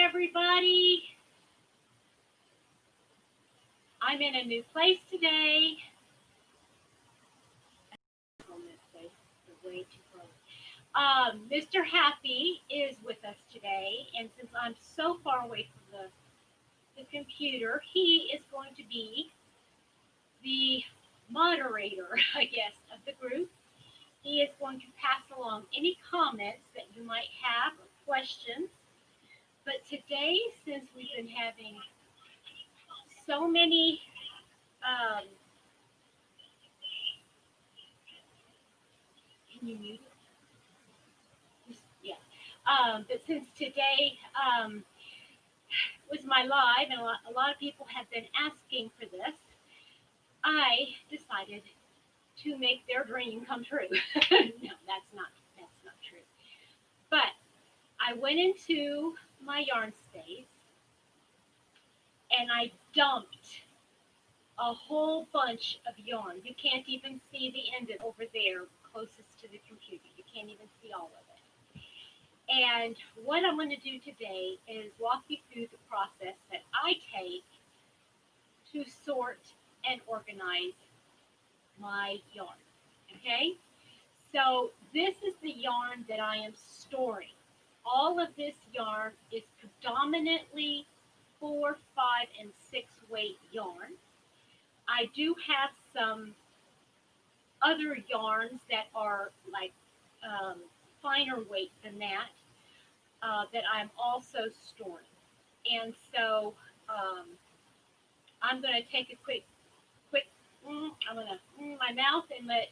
everybody. I'm in a new place today. Way too close. Mr. Happy is with us today, and since I'm so far away from the computer, he is going to be the moderator, I guess, of the group. He is going to pass along any comments that you might have or questions. But today, since we've been having so many can you mute it? Yeah. But since today was my live, and a lot of people have been asking for this, I decided to make their dream come true. No, that's not true. But I went into my yarn space and I dumped a whole bunch of yarn. You can't even see the end of it over there closest to the computer. You can't even see all of it. And what I'm going to do today is walk you through the process that I take to sort and organize my yarn. Okay? So this is the yarn that I am storing. All of this yarn is predominantly 4, 5, and 6 weight yarn. I do have some other yarns that are like finer weight than that that I'm also storing. And so I'm going to take a quick, I'm going to my mouth and let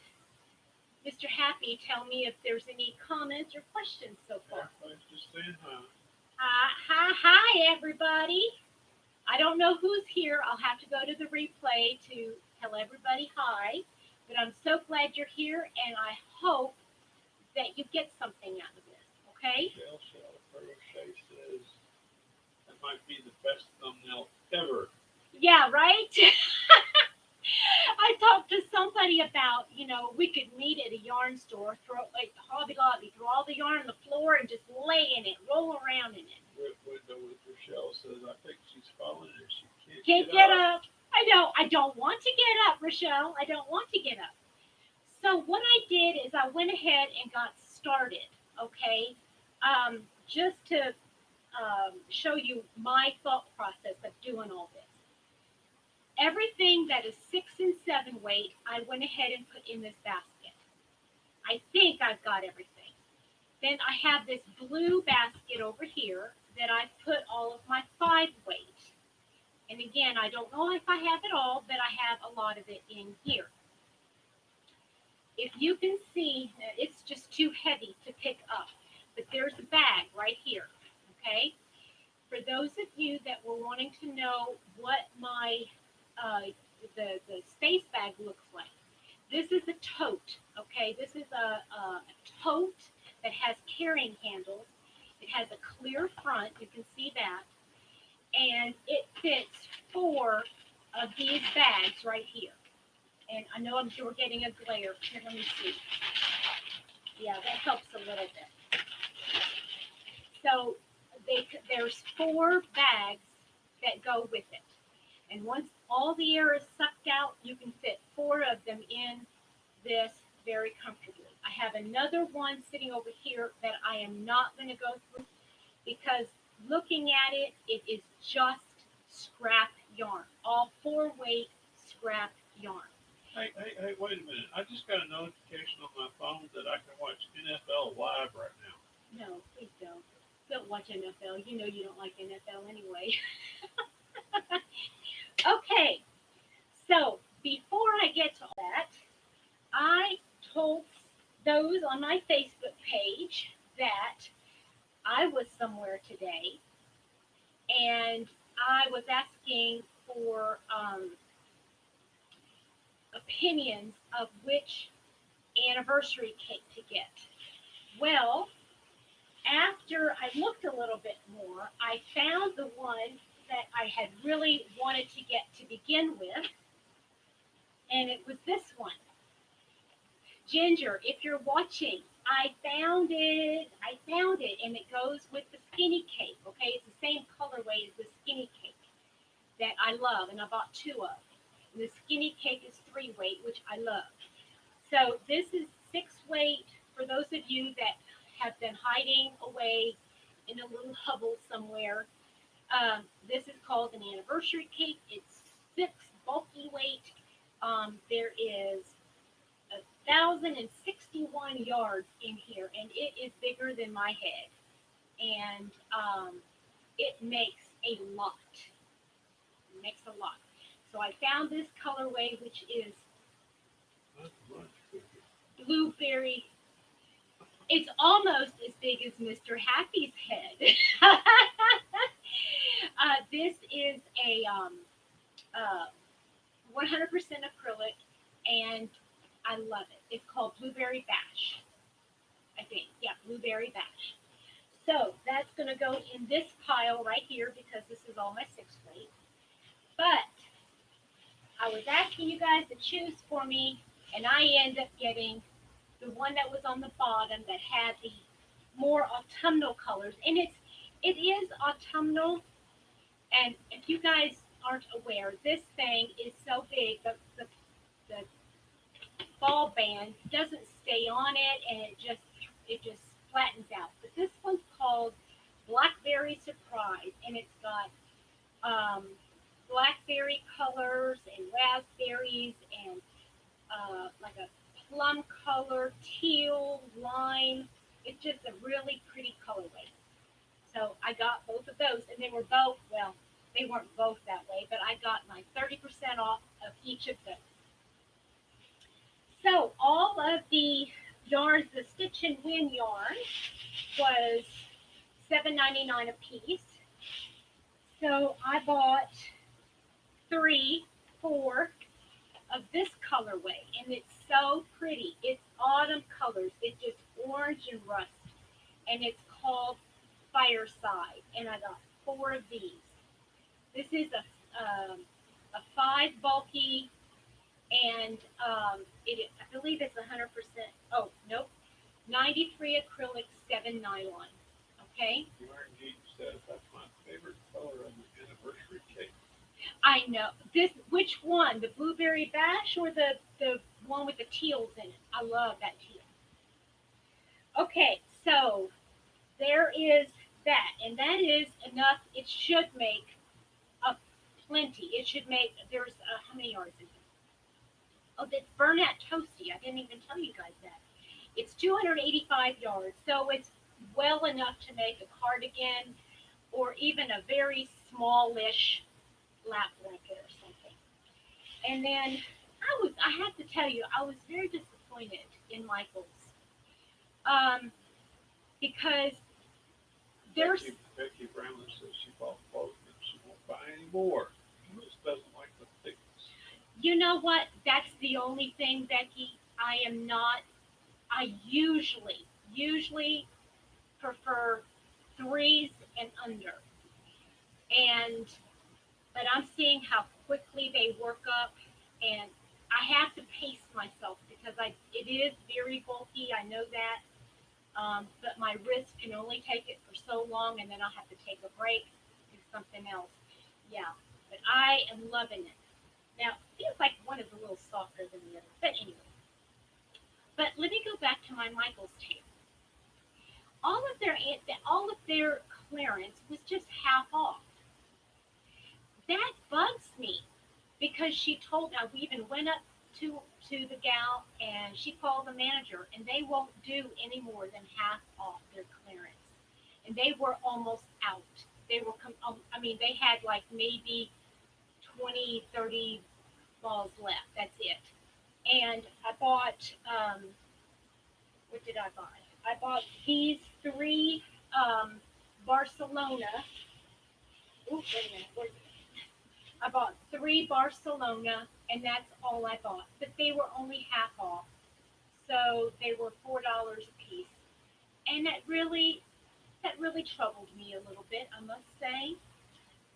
Mr. Happy tell me if there's any comments or questions so far. Just saying hi. Hi, everybody. I don't know who's here. I'll have to go to the replay to tell everybody hi. But I'm so glad you're here, and I hope that you get something out of this, okay? Shell Crochet says that might be the best thumbnail ever. Yeah, right? I talked to somebody about, we could meet at a yarn store, throw like Hobby Lobby, throw all the yarn on the floor and just lay in it, roll around in it. Window with Rochelle says, I think she's falling and she can't get up. I don't want to get up, Rochelle. I don't want to get up. So what I did is I went ahead and got started, okay? Just to show you my thought process of doing all this. Everything that is 6 and 7 weight, I went ahead and put in this basket. I think I've got everything. Then I have this blue basket over here that I put all of my 5 weight. And again, I don't know if I have it all, but I have a lot of it in here. If you can see, it's just too heavy to pick up. But there's a bag right here, okay? For those of you that were wanting to know what my the space bag looks like, this is a tote, okay? This is a tote that has carrying handles. It has a clear front, you can see that. And it fits 4 of these bags right here. And I know you're getting a glare. Here, let me see. Yeah, that helps a little bit. So there's 4 bags that go with it. And once all the air is sucked out, you can fit 4 of them in this very comfortably. I have another one sitting over here that I am not going to go through because looking at it, it is just scrap yarn. All 4 weight scrap yarn. Hey, wait a minute. I just got a notification on my phone that I can watch NFL live right now. No, please don't. Don't watch NFL. You know you don't like NFL anyway. Okay, so before I get to that, I told those on my Facebook page that I was somewhere today, and I was asking for opinions of which anniversary cake to get. Well, after I looked a little bit more, I found the one that I had really wanted to get to begin with, and it was this one. Ginger, if you're watching, I found it, and it goes with the skinny cake, okay? It's the same love, and I bought two of. And the skinny cake is 3 weight, which I love. So this is 6 weight for those of you that have been hiding away in a little hovel somewhere. This is called an anniversary cake. It's 6 bulky weight. There is 1,061 yards in here, and it is bigger than my head. And it makes a lot. It makes a lot. So I found this colorway, which is Not much. blueberry. It's almost as big as Mr. Happy's head. This is a 100% acrylic, and I love it. It's called Blueberry Bash, I think. Yeah, Blueberry Bash. So that's going to go in this pile right here because this is all my 6 weight. But I was asking you guys to choose for me, and I end up getting the one that was on the bottom that had the more autumnal colors. And it is autumnal. And if you guys aren't aware, this thing is so big, the ball band doesn't stay on it, and it just flattens out. But this one's called Blackberry Surprise, and it's got blackberry colors and raspberries and like a plum color, teal, lime. It's just a really pretty colorway. So I got both of those, and they were both, well, they weren't both that way, but I got my 30% off of each of them. So all of the yarns, the Stitch and Win yarn was $7.99 a piece. So I bought 3, 4 of this colorway, and it's so pretty. It's autumn colors. It's just orange and rust, and it's called Fireside. And I got 4 of these. This is a 5 bulky, and I believe it's 100%. Oh nope, 93 acrylic, 7 nylon. Okay. Yarn Geek says that's my favorite color on the anniversary cake. I know this. Which one? The blueberry bash or the one with the teals in it? I love that teal. Okay, so there is that, and that is enough. It should make a plenty. It should make. There's how many yards in here? Oh, that's Bernat Toasty. I didn't even tell you guys that. It's 285 yards, so it's well enough to make a cardigan or even a very smallish lap blanket or something. And then I have to tell you, I was very disappointed in Michaels, because there's, Becky Brownley says she bought both and she won't buy any more. She just doesn't like the thickness. you know what? That's the only thing, Becky. I am not. I usually prefer threes and under, and but I'm seeing how quickly they work up, and I have to pace myself because it is very bulky. I know that, but my wrist can only take it for so long, and then I'll have to take a break, do something else. Yeah, but I am loving it. Now, it feels like one is a little softer than the other, but anyway. But let me go back to my Michaels tape. All of their clearance was just half off. That bugs me because she told me, we even went up to the gal and she called the manager, and they won't do any more than half off their clearance, and they were almost out. They were I mean, they had like maybe 20, 30 balls left. That's it. And I bought, what did I buy? I bought these 3 Barcelona. Oh, wait a minute. I bought 3 Barcelona, and that's all I bought. But they were only half off, so they were $4 a piece, and that really troubled me a little bit, I must say.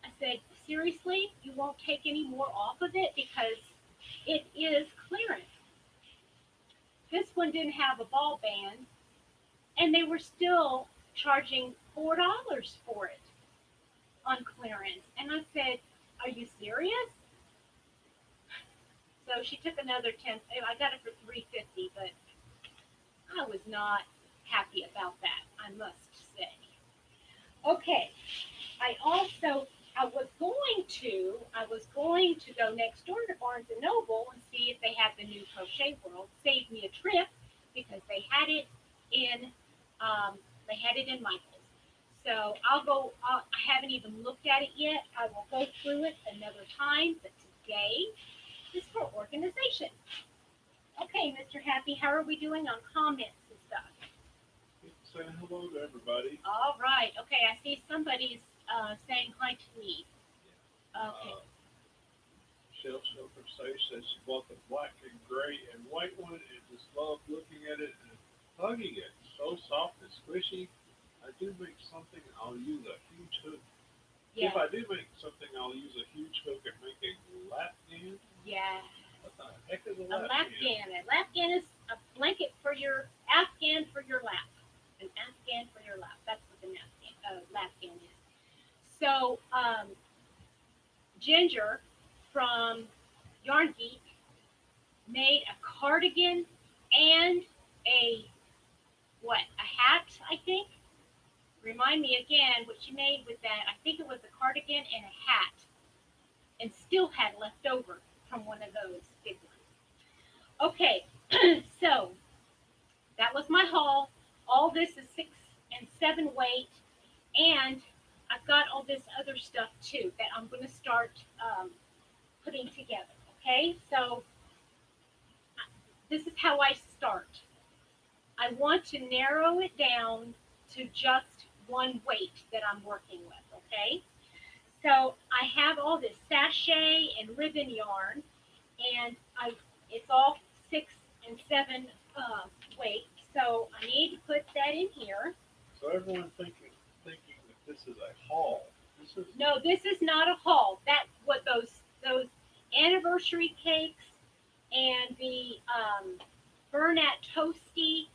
I said, seriously, you won't take any more off of it because it is clearance. This one didn't have a ball band, and they were still charging $4 for it on clearance. And I said, Are you serious? So she took another 10. I got it for 350, but I was not happy about that, I must say. Okay, I also I was going to go next door to Barnes and Noble and see if they had the new Crochet World. Save me a trip because in um, they had it in Michael's. So I'll go. I haven't even looked at it yet. I will go through it another time. But today is for organization. Okay, Mr. Happy, how are we doing on comments and stuff? Saying hello to everybody. All right. Okay, I see somebody's saying hi to me. Okay. Uh, Shell Crusade says she bought the black and gray and white one and just loved looking at it and hugging it. So soft and squishy. I do make something, I'll use a huge hook. Yes. If I do make something, I'll use a huge hook and make a lapkin. Yeah. What the heck is a A lapkin? lapgan. A lapgan is a blanket for your Afghan for your lap. An Afghan for your lap. That's what the lapgan is. So, Ginger from Yarn Geek made a cardigan and a what? A hat, I think. Remind me again what she made with that. I think it was a cardigan and a hat, and still had left over from one of those big ones. Okay, so that was my haul. All this is 6 and 7 weight, and I've got all this other stuff too that I'm going to start putting together. Okay, so this is how I start. I want to narrow it down to just one weight that I'm working with. Okay, so I have all this sachet and ribbon yarn, and it's all 6 and 7 weight. So I need to put that in here. So everyone thinking that this is a haul. This is No, this is not a haul. That what those anniversary cakes and the Bernat Toasty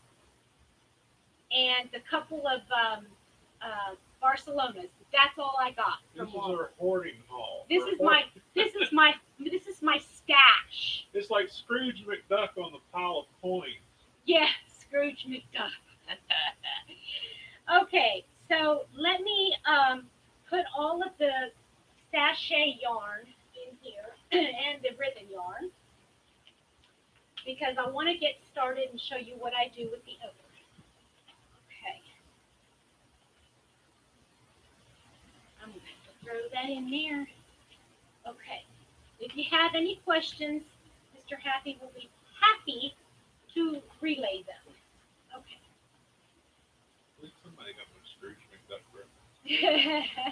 and the couple of Barcelonas. That's all I got from this is Walmart. our hoarding haul. This is my stash. It's like Scrooge McDuck on the pile of coins. Yeah, Scrooge McDuck. Okay, so let me put all of the sachet yarn in here and the ribbon yarn because I want to get started and show you what I do with the other. Okay, I'm going to have to throw that in there. Okay, if you have any questions, Mr. Happy will be happy to relay them. Okay. At least somebody got my Scrooge McDuck reference.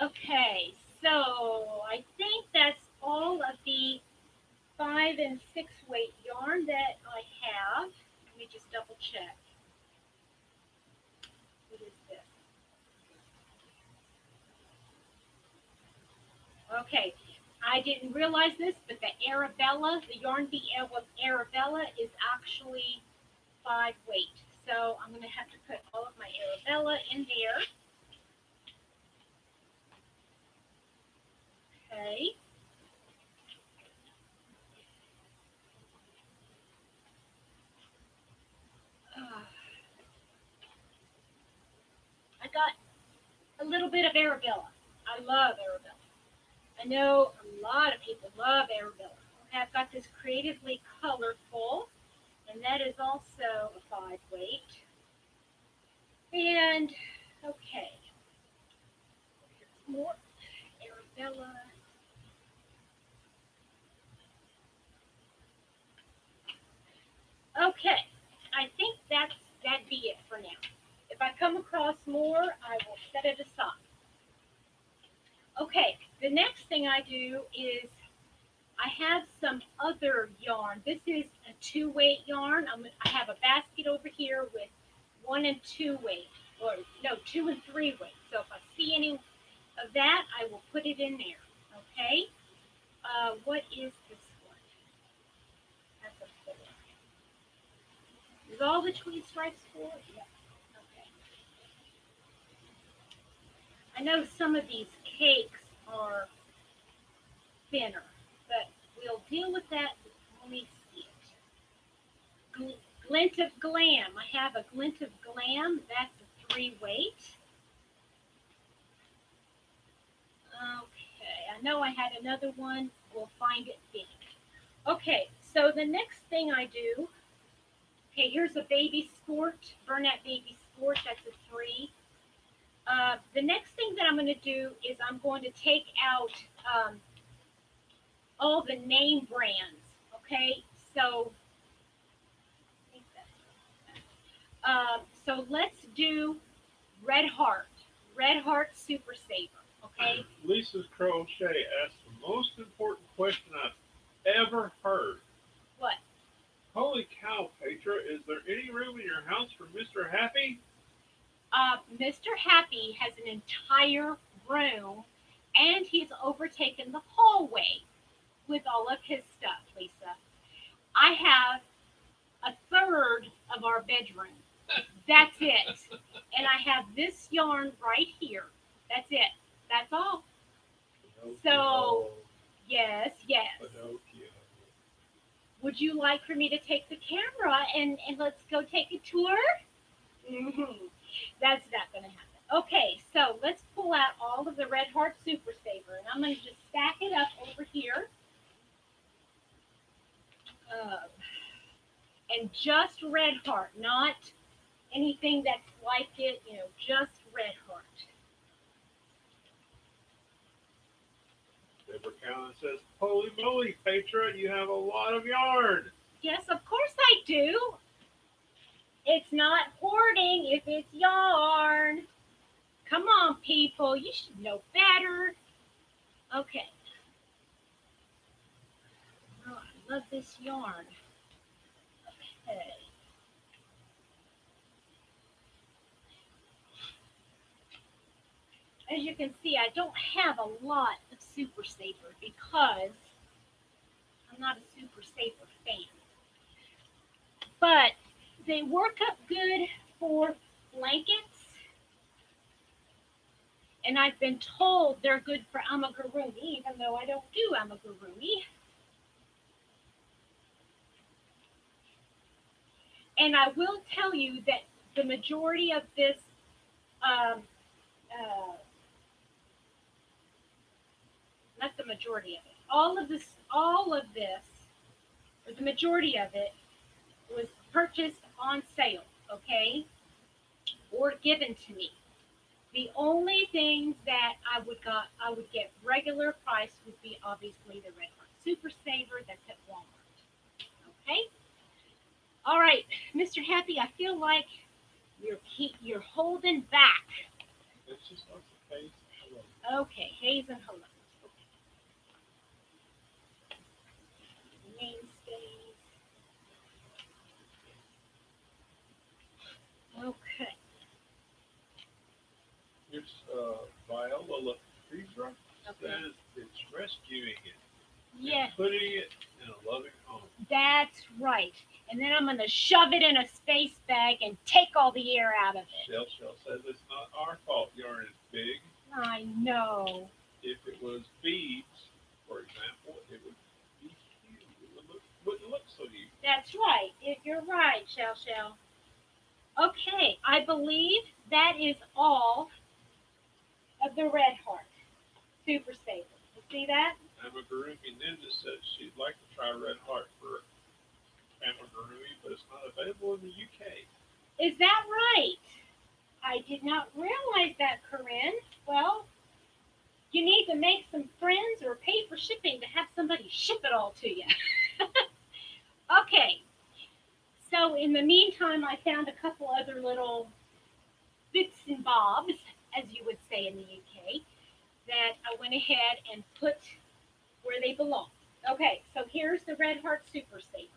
Okay, so I think that's all of the 5 and 6 weight yarn that I have. Let me just double check. What is this? Okay, I didn't realize this, but the Arabella, the Yarn Bee Arabella is actually 5 weight. So I'm going to have to put all of my Arabella in there. Okay. I got a little bit of Arabella. I love Arabella. I know a lot of people love Arabella. Okay, I've got this creatively colorful, and that is also a 5 weight. And okay, here's more Arabella. Okay, I think that'd be it for now. If I come across more, I will set it aside. Okay, the next thing I do is I have some other yarn. This is a 2 weight yarn. I have a basket over here with 1 and 2 weight, or no, 2 and 3 weight. So if I see any of that, I will put it in there. Okay. What is this one? That's a 4. Is all the Tweed Stripes 4? Yeah. Okay. I know some of these cakes are thinner, but we'll deal with that. Let me see it. Glint of Glam. I have a Glint of Glam. That's a 3 weight. Okay, I know I had another one. We'll find it then. Okay, so the next thing I do, okay, here's a Baby Sport, Burnett Baby Sport, that's a 3. The next thing that I'm going to do is I'm going to take out all the name brands, okay? So, so let's do Red Heart, Red Heart Super Saver, okay? Lisa's Crochet asked the most important question I've ever heard. What? Holy cow, Petra, is there any room in your house for Mr. Happy? Mr. Happy has an entire room, and he's overtaken the hallway with all of his stuff, Lisa. I have a third of our bedroom. That's it. And I have this yarn right here. That's it. That's all. So, yes, yes. Pinocchio. Would you like for me to take the camera and let's go take a tour? Mm-hmm. That's not going to happen. Okay, so let's pull out all of the Red Heart Super Saver, and I'm going to just stack it up over here. And just Red Heart, not anything that's like it, just Red Heart. Deborah Cowan says, holy moly, Petra, you have a lot of yarn. Yes, of course I do. It's not hoarding if it's yarn. Come on, people. You should know better. Okay. Oh, I love this yarn. Okay. As you can see, I don't have a lot of Super Saver because I'm not a Super Saver fan. But they work up good for blankets, and I've been told they're good for amigurumi, even though I don't do amigurumi. And I will tell you that the majority of this, um, not the majority of it, all of this, or the majority of it, was purchased on sale, okay, or given to me. The only things that I would get regular price would be obviously the Red Heart Super Saver that's at Walmart. Okay. All right, Mr. Happy, I feel like you're holding back. It's just like the face. Okay, Hayes and hello. Mainstays. Okay. Here's Viola Lefebvre Okay. says it's rescuing it. Yes. And putting it in a loving home. That's right. And then I'm going to shove it in a space bag and take all the air out of it. Shell says it's not our fault yarn is big. I know. If it was beads, for example, it would be huge. Wouldn't look so huge. That's right. You're right, Shell. Okay, I believe that is all of the Red Heart Super Saver. You see that? Amigurumi Ninja says she'd like to try Red Heart for amigurumi, but it's not available in the UK. Is that right? I did not realize that, Corinne. Well, you need to make some friends or pay for shipping to have somebody ship it all to you. Okay. So in the meantime, I found a couple other little bits and bobs, as you would say in the UK, that I went ahead and put where they belong. Okay, so here's the Red Heart Super Saver.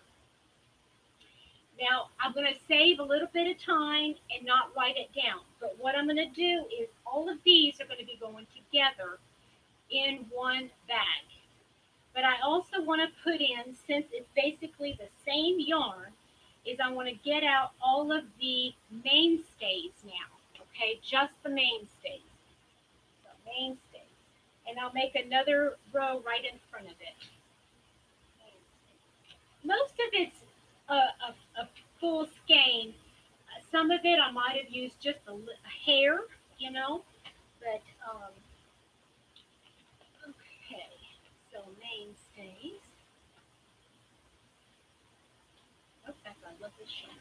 Now, I'm going to save a little bit of time and not write it down. But what I'm going to do is all of these are going to be going together in one bag. But I also want to put in, since it's basically the same yarn, is I want to get out all of the mainstays now. Okay, just the mainstays. So mainstays. and I'll make another row right in front of it. Most of it's a full skein. Some of it I might have used just a hair, you know, but okay. So mainstays. Oh, I love this yarn.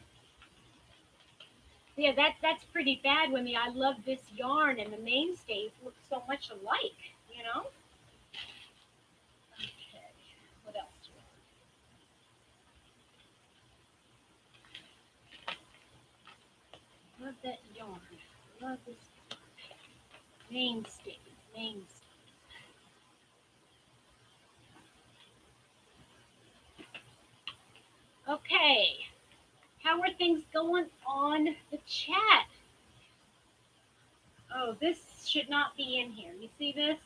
Yeah, that's pretty bad when the I love this yarn and the mainstays look so much alike, you know. Okay, what else? Love that yarn. Love this mainstay. Mainstay. Okay, how are things going on the chat? Oh, this should not be in here. You see this?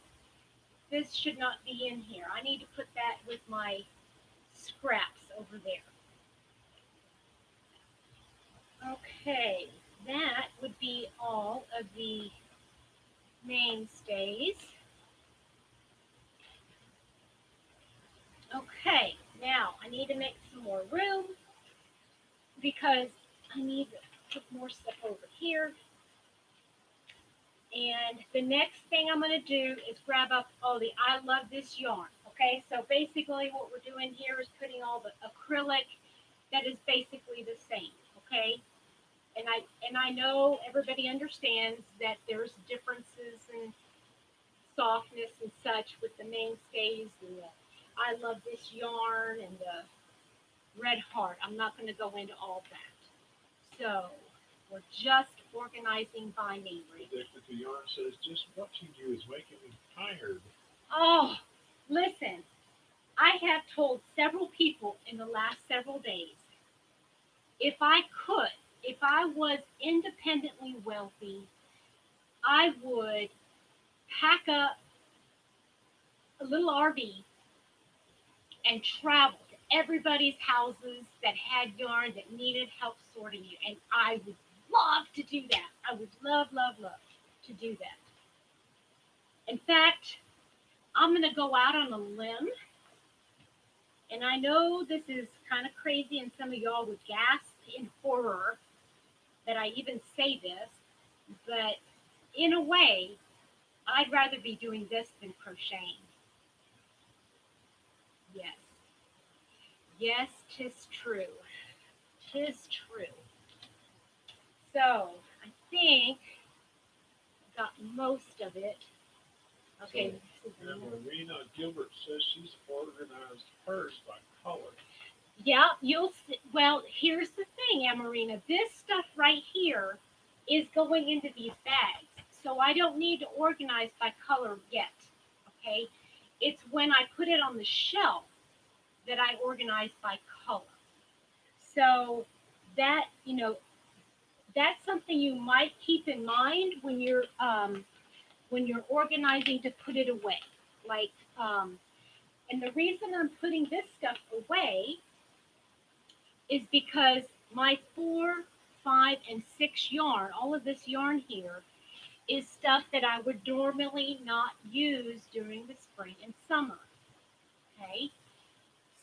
This should not be in here. I need to put that with my scraps over there. Okay, that would be all of the mainstays. Okay, now I need to make some more room because I need to put more stuff over here. And the next thing I'm going to do is grab up all the I love this yarn. Okay, so basically what we're doing here is putting all the acrylic that is basically the same. Okay, and I know everybody understands that there's differences in softness and such with the mainstays and the I love this yarn and the red heart. I'm not going to go into all that. So we're just organizing by name read. The yarn says, just watching you is making me tired. Oh, listen, I have told several people in the last several days, if I could, if I was independently wealthy, I would pack up a little RV and travel to everybody's houses that had yarn that needed help sorting it. And I would love to do that. I would love, love, love to do that. In fact, I'm going to go out on a limb. And I know this is kind of crazy, and some of y'all would gasp in horror that I even say this, but in a way, I'd rather be doing this than crocheting. Yes. Yes, 'tis true. 'Tis true. So, I think I got most of it. Okay. Now, Marina Gilbert says she's organized hers by color. Yeah, you'll see. Well, here's the thing, Amarina. This stuff right here is going into these bags. So I don't need to organize by color yet. Okay? It's when I put it on the shelf that I organize by color. So that, that's something you might keep in mind when you're organizing to put it away. Like, and the reason I'm putting this stuff away is because my 4, 5, and 6 yarn, all of this yarn here, is stuff that I would normally not use during the spring and summer. Okay,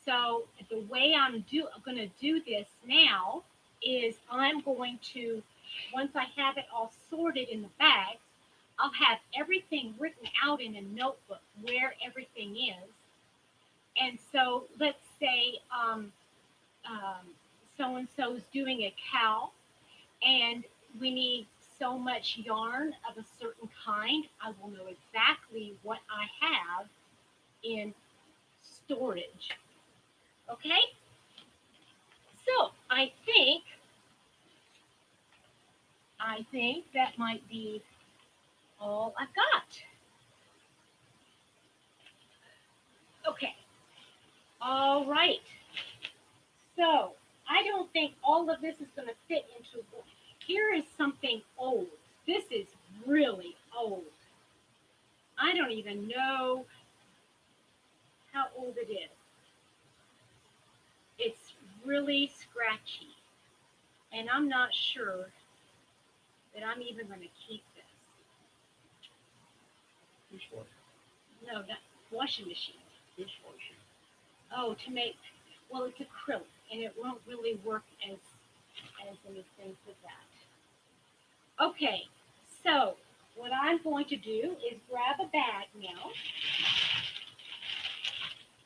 so the way I'm going to do this now is I'm going to, once I have it all sorted in the bags, I'll have everything written out in a notebook where everything is. And so let's say so and so is doing a cow, and we need so much yarn of a certain kind. I will know exactly what I have in storage. Okay? So I think that might be all I've got. Okay. All right. So I don't think all of this is going to fit into. Here is something old. This is really old. I don't even know how old it is. It's really scratchy. And I'm not sure that I'm even going to keep this. Which one? No, not washing machine. Dishwashing. Oh, to make, well, it's acrylic, and it won't really work as anything for that. Okay, so what I'm going to do is grab a bag now.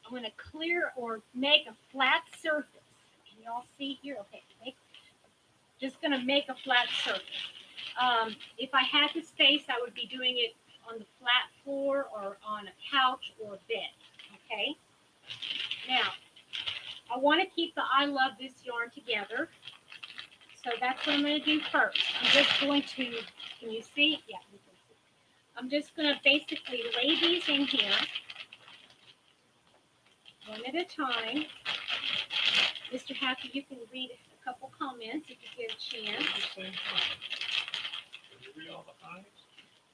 I'm going to clear or make a flat surface. Can y'all see here? Okay, just going to make a flat surface. If I had the space, I would be doing it on the flat floor or on a couch or a bed. Okay. Now, I want to keep the I love this yarn together. So that's what I'm going to do first. I'm just going to, can you see? Yeah, you can see. I'm just going to basically lay these in here one at a time. Mr. Happy, you can read a couple comments if you get a chance. Same time. Can you read all the highs?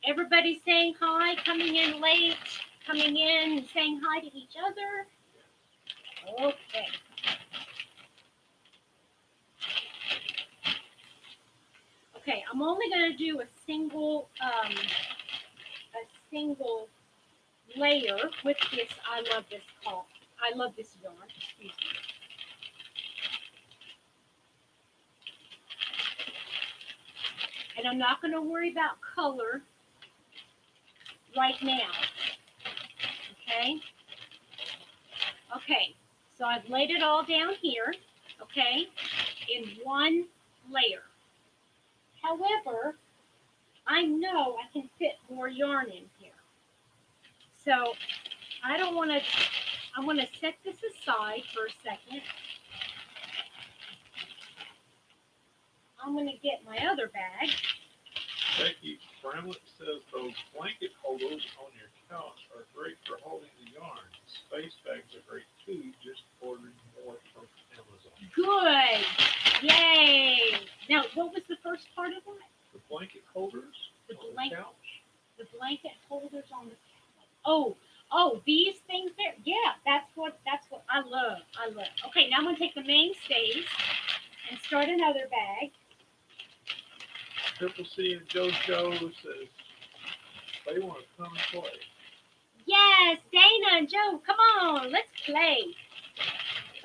Everybody's saying hi, coming in late, coming in and saying hi to each other. Okay. Okay, I'm only going to do a single layer with this. I love this call. I love this yarn. Excuse me. And I'm not going to worry about color right now. Okay. Okay. So I've laid it all down here. Okay, in one layer. However, I know I can fit more yarn in here. So I don't want to, I'm going to set this aside for a second. I'm going to get my other bag. Becky Bramlett says those blanket holders on your couch are great for holding the yarn. Space bags are great too, just ordering more from Amazon. Good. Yay. Now, what was the first part of that? The blanket holders The on blanket, the couch. the blanket holders on the couch. Oh, these things there. Yeah, that's what I love. I love. Okay, now I'm gonna take the mainstays and start another bag. Triple C and JoJo says they want to come and play. Yes, Dana and Joe, come on, let's play.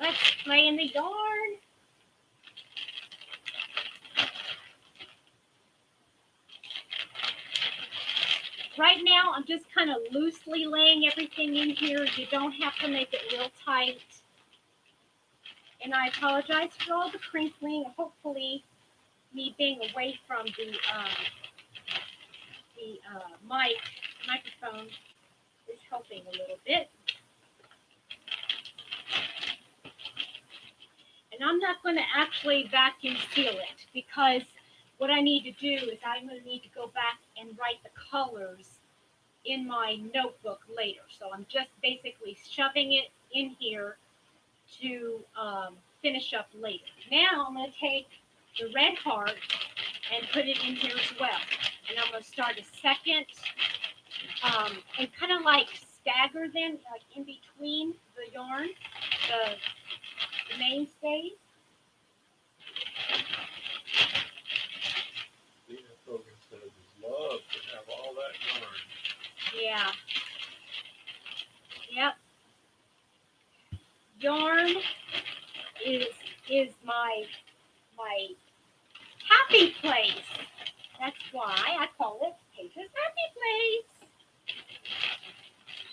Let's play in the yarn. Right now, I'm just kind of loosely laying everything in here. You don't have to make it real tight. And I apologize for all the crinkling. Hopefully, me being away from the microphone is helping a little bit. And I'm not going to actually vacuum seal it because what I need to do is I'm going to need to go back and write the colors in my notebook later. So I'm just basically shoving it in here to finish up later. Now I'm going to take the red heart and put it in here as well. And I'm going to start a second and kind of like stagger them like in between the yarn, the mainstays. Dina Kogan says love to have all that yarn. Yeah. Yep. Yarn is my happy place. That's why I call it Page's Happy Place.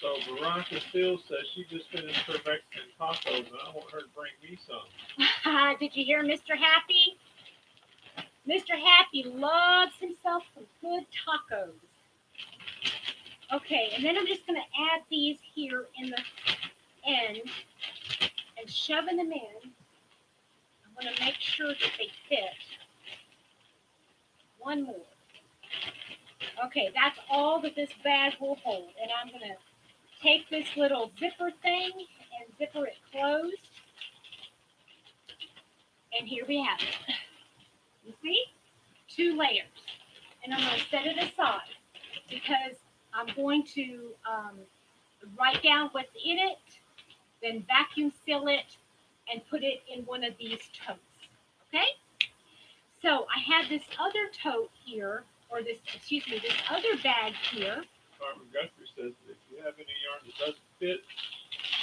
So Veronica Steele says she just finished her Mexican tacos and I want her to bring me some. Did you hear Mr. Happy? Mr. Happy loves himself some good tacos. Okay, and then I'm just going to add these here in the end and shoving them in. I'm going to make sure that they fit. One more. Okay, that's all that this bag will hold. And I'm going to take this little zipper thing and zipper it closed. And here we have it. You see? 2 layers. And I'm going to set it aside because I'm going to write down what's in it, then vacuum seal it, and put it in one of these totes. Okay? So I have this other tote here, or this other bag here. Carmen Guthrie says that if you have any yarn that doesn't fit,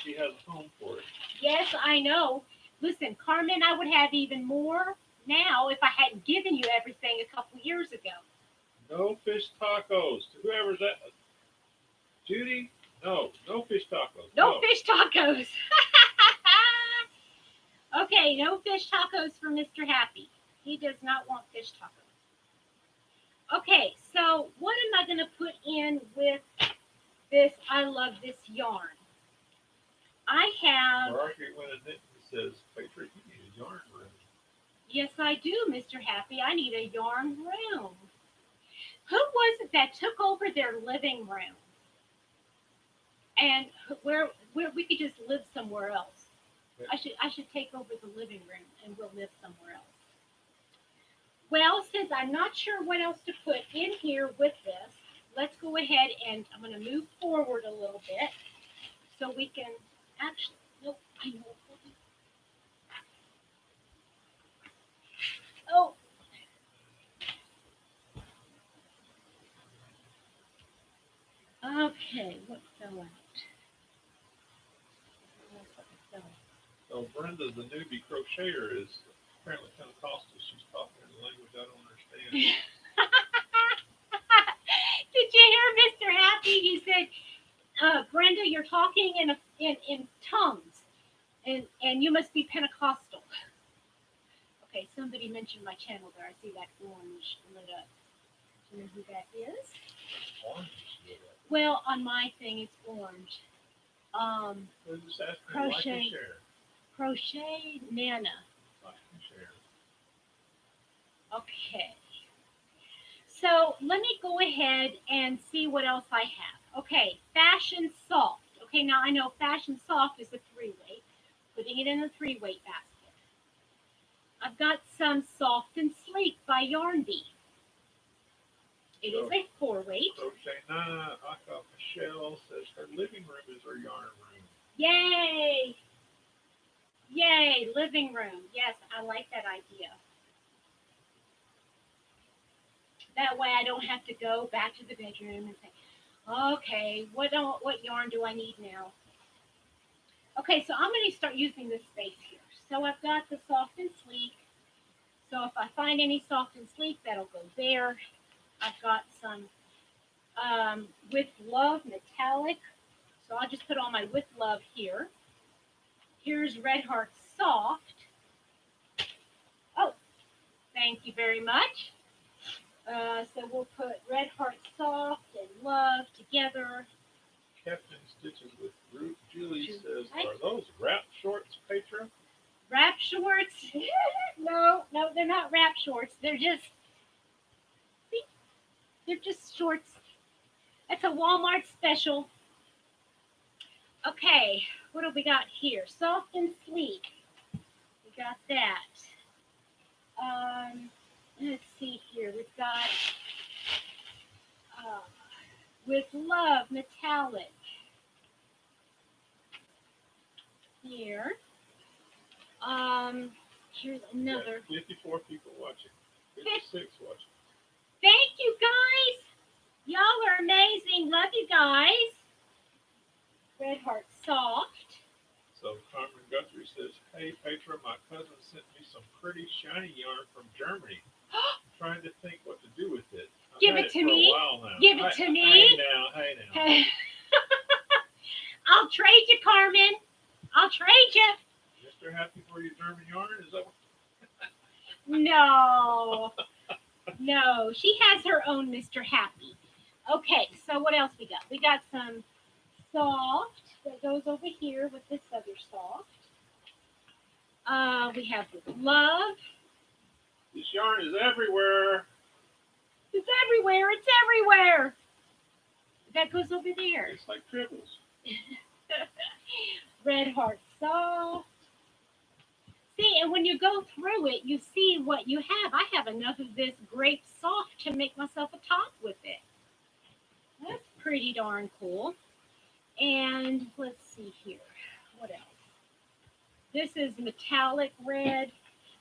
she has a home for it. Yes, I know. Listen, Carmen, I would have even more now if I hadn't given you everything a couple years ago. No fish tacos. Whoever's that, Judy? No, no fish tacos. No fish tacos. Okay, no fish tacos for Mr. Happy. He does not want fish tacos. Okay, so what am I going to put in with this? I love this yarn. I have. Margaret went in it and says, Patrick, you need a yarn room. Yes, I do, Mr. Happy. I need a yarn room. Who was it that took over their living room? And where we could just live somewhere else. I should take over the living room and we'll live somewhere else. Well, since I'm not sure what else to put in here with this, let's go ahead and I'm going to move forward a little bit so we can actually, nope, I know. Oh. Okay, what fell out? So Brenda, the newbie crocheter, is apparently Pentecostal. She's talking in a language I don't understand. Did you hear Mr. Happy? He said, Brenda, you're talking in tongues, and you must be Pentecostal. Okay, somebody mentioned my channel there. I see that orange lit up. Do you know who that is? Orange lit up. Well, on my thing, it's orange. Just ask me, Crochet. like and share. Crochet Nana. Like and share. Okay. So let me go ahead and see what else I have. Okay, Fashion Soft. Okay, now I know Fashion Soft is a 3-weight. Putting it in a 3-weight basket. I've got some Soft and Sleek by Yarn Bee. It is a 4-weight. Crochet Nana, Aka Michelle says her living room is her yarn room. Yay! Yay, living room. Yes, I like that idea. That way I don't have to go back to the bedroom and say, okay, what yarn do I need now? Okay, so I'm going to start using this space here. So I've got the Soft and Sleek. So if I find any Soft and Sleek, that'll go there. I've got some With Love Metallic. So I'll just put all my With Love here. Here's Red Heart Soft. Oh, thank you very much. So we'll put Red Heart Soft and Love together. Captain Stitches with Root. Julie says, are those wrap shorts, Petra? Wrap shorts? No, they're not wrap shorts. They're just shorts. That's a Walmart special. Okay, what have we got here? Soft and Sleek. We got that. Let's see here. We've got With Love Metallic. Here. Here's another. 54 people watching. 56 watching. Thank you, guys. Y'all are amazing. Love you guys. Red Heart Soft. So Carmen Guthrie says, hey, Petra, my cousin sent me some pretty shiny yarn from Germany. I'm trying to think what to do with it. Give it to me. Give it to me. Hey now. I'll trade you, Carmen. I'll trade you. Mr. Happy for your German yarn? Is that what? No. No, she has her own Mr. Happy. Okay, so what else we got? We got some soft that goes over here with this other soft. We have With Love. This yarn is everywhere. It's everywhere. It's everywhere. That goes over there. It's like triples. Red Heart Soft. See, and when you go through it, you see what you have. I have enough of this grape soft to make myself a top with it. That's pretty darn cool. And let's see here. What else? This is metallic red.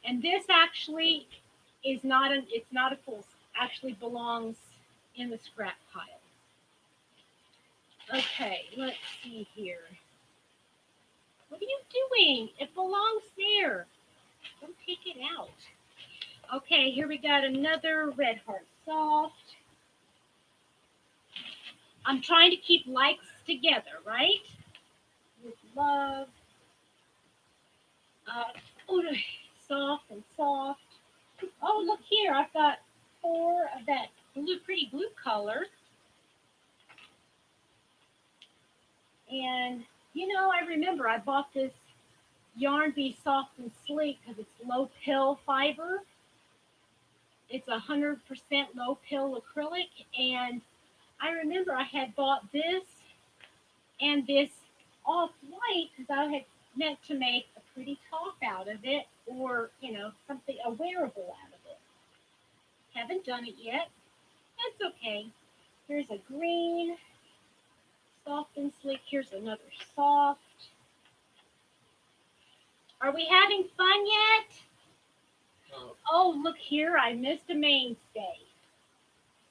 And this actually is not it's not a full, actually belongs in the scrap pile. Okay, let's see here. What are you doing? It belongs there. Don't take it out. Okay, here we got another Red Heart Soft. I'm trying to keep likes together, right? With love. Uh, oh, soft and soft. Oh, look here. I've got four of that blue, pretty blue color. And, I remember I bought this Yarn Bee Soft and Sleek because it's low pill fiber. It's 100% low pill acrylic. And I remember I had bought this and this off white because I had meant to make a pretty top out of it or, something, a wearable out of it. Haven't done it yet. That's okay. Here's a green, soft and sleek. Here's another soft. Are we having fun yet? Uh, Oh, look here. I missed a mainstay.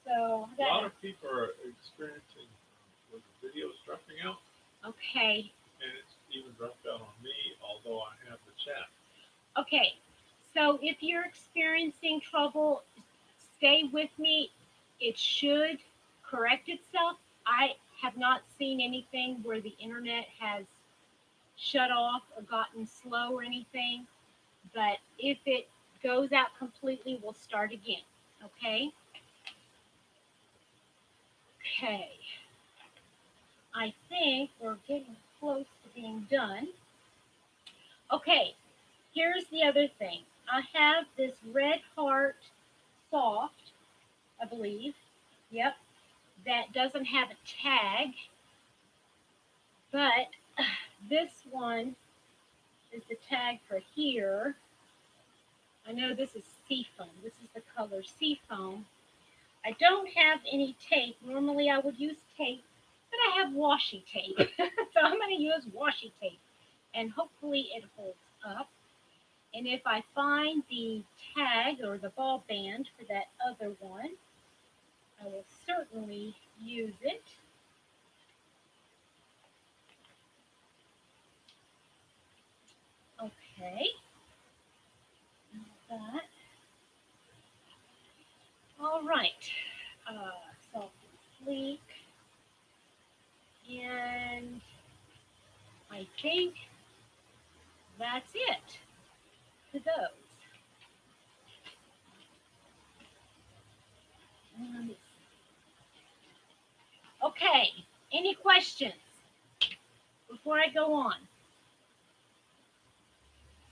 So, a lot of people are experiencing with the videos dropping out, okay. and it's even dropped out on me, although I have the chat. Okay. So, if you're experiencing trouble, stay with me. It should correct itself. I have not seen anything where the internet has shut off or gotten slow or anything. But if it goes out completely, we'll start again. Okay? Okay. I think we're getting close to being done. Okay, here's the other thing. I have this Red Heart Soft, I believe. Yep, that doesn't have a tag, but this one is the tag for here. I know this is Seafoam. This is the color Seafoam. I don't have any tape. Normally I would use tape, but I have washi tape. So I'm going to use washi tape. And hopefully it holds up. And if I find the tag or the ball band for that other one, I will certainly use it. Okay. That. All right. Soft and sleek. And I think that's it for those. Okay. Any questions before I go on?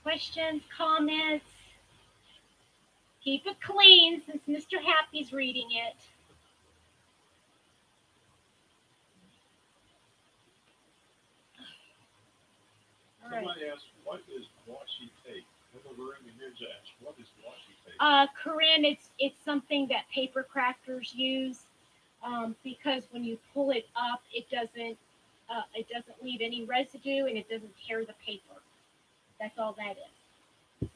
Questions, comments? Keep it clean since Mr. Happy's reading it. All right. Somebody asked, what is washi tape? Emma Ninja asked, what is washi tape? Corinne, it's something that paper crafters use because when you pull it up, it doesn't leave any residue and it doesn't tear the paper. That's all that is.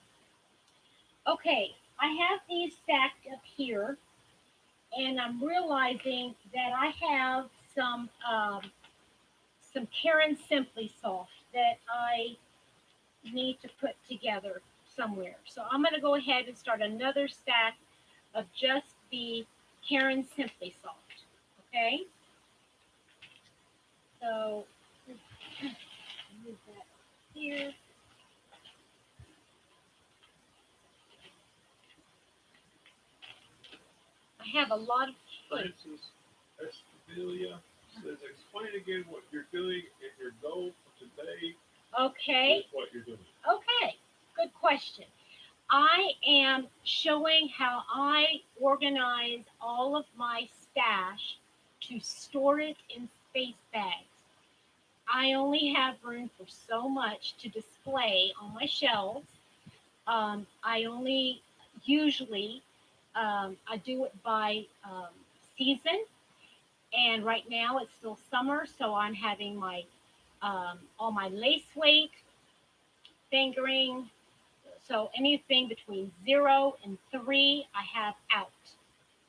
Okay, I have these stacked up here, and I'm realizing that I have some Karen Simply Soft that I need to put together somewhere. So I'm going to go ahead and start another stack of just the Karen Simply Soft. Okay? So move that here. I have a lot of Francis Estevilia says, explain again what you're doing and your goal for today. Okay. With what you're doing. Okay. Good question. I am showing how I organize all of my stash to store it in space bags. I only have room for so much to display on my shelves. I only usually I do it by season, and right now it's still summer, so I'm having my all my lace weight fingering. So anything between 0 and 3, I have out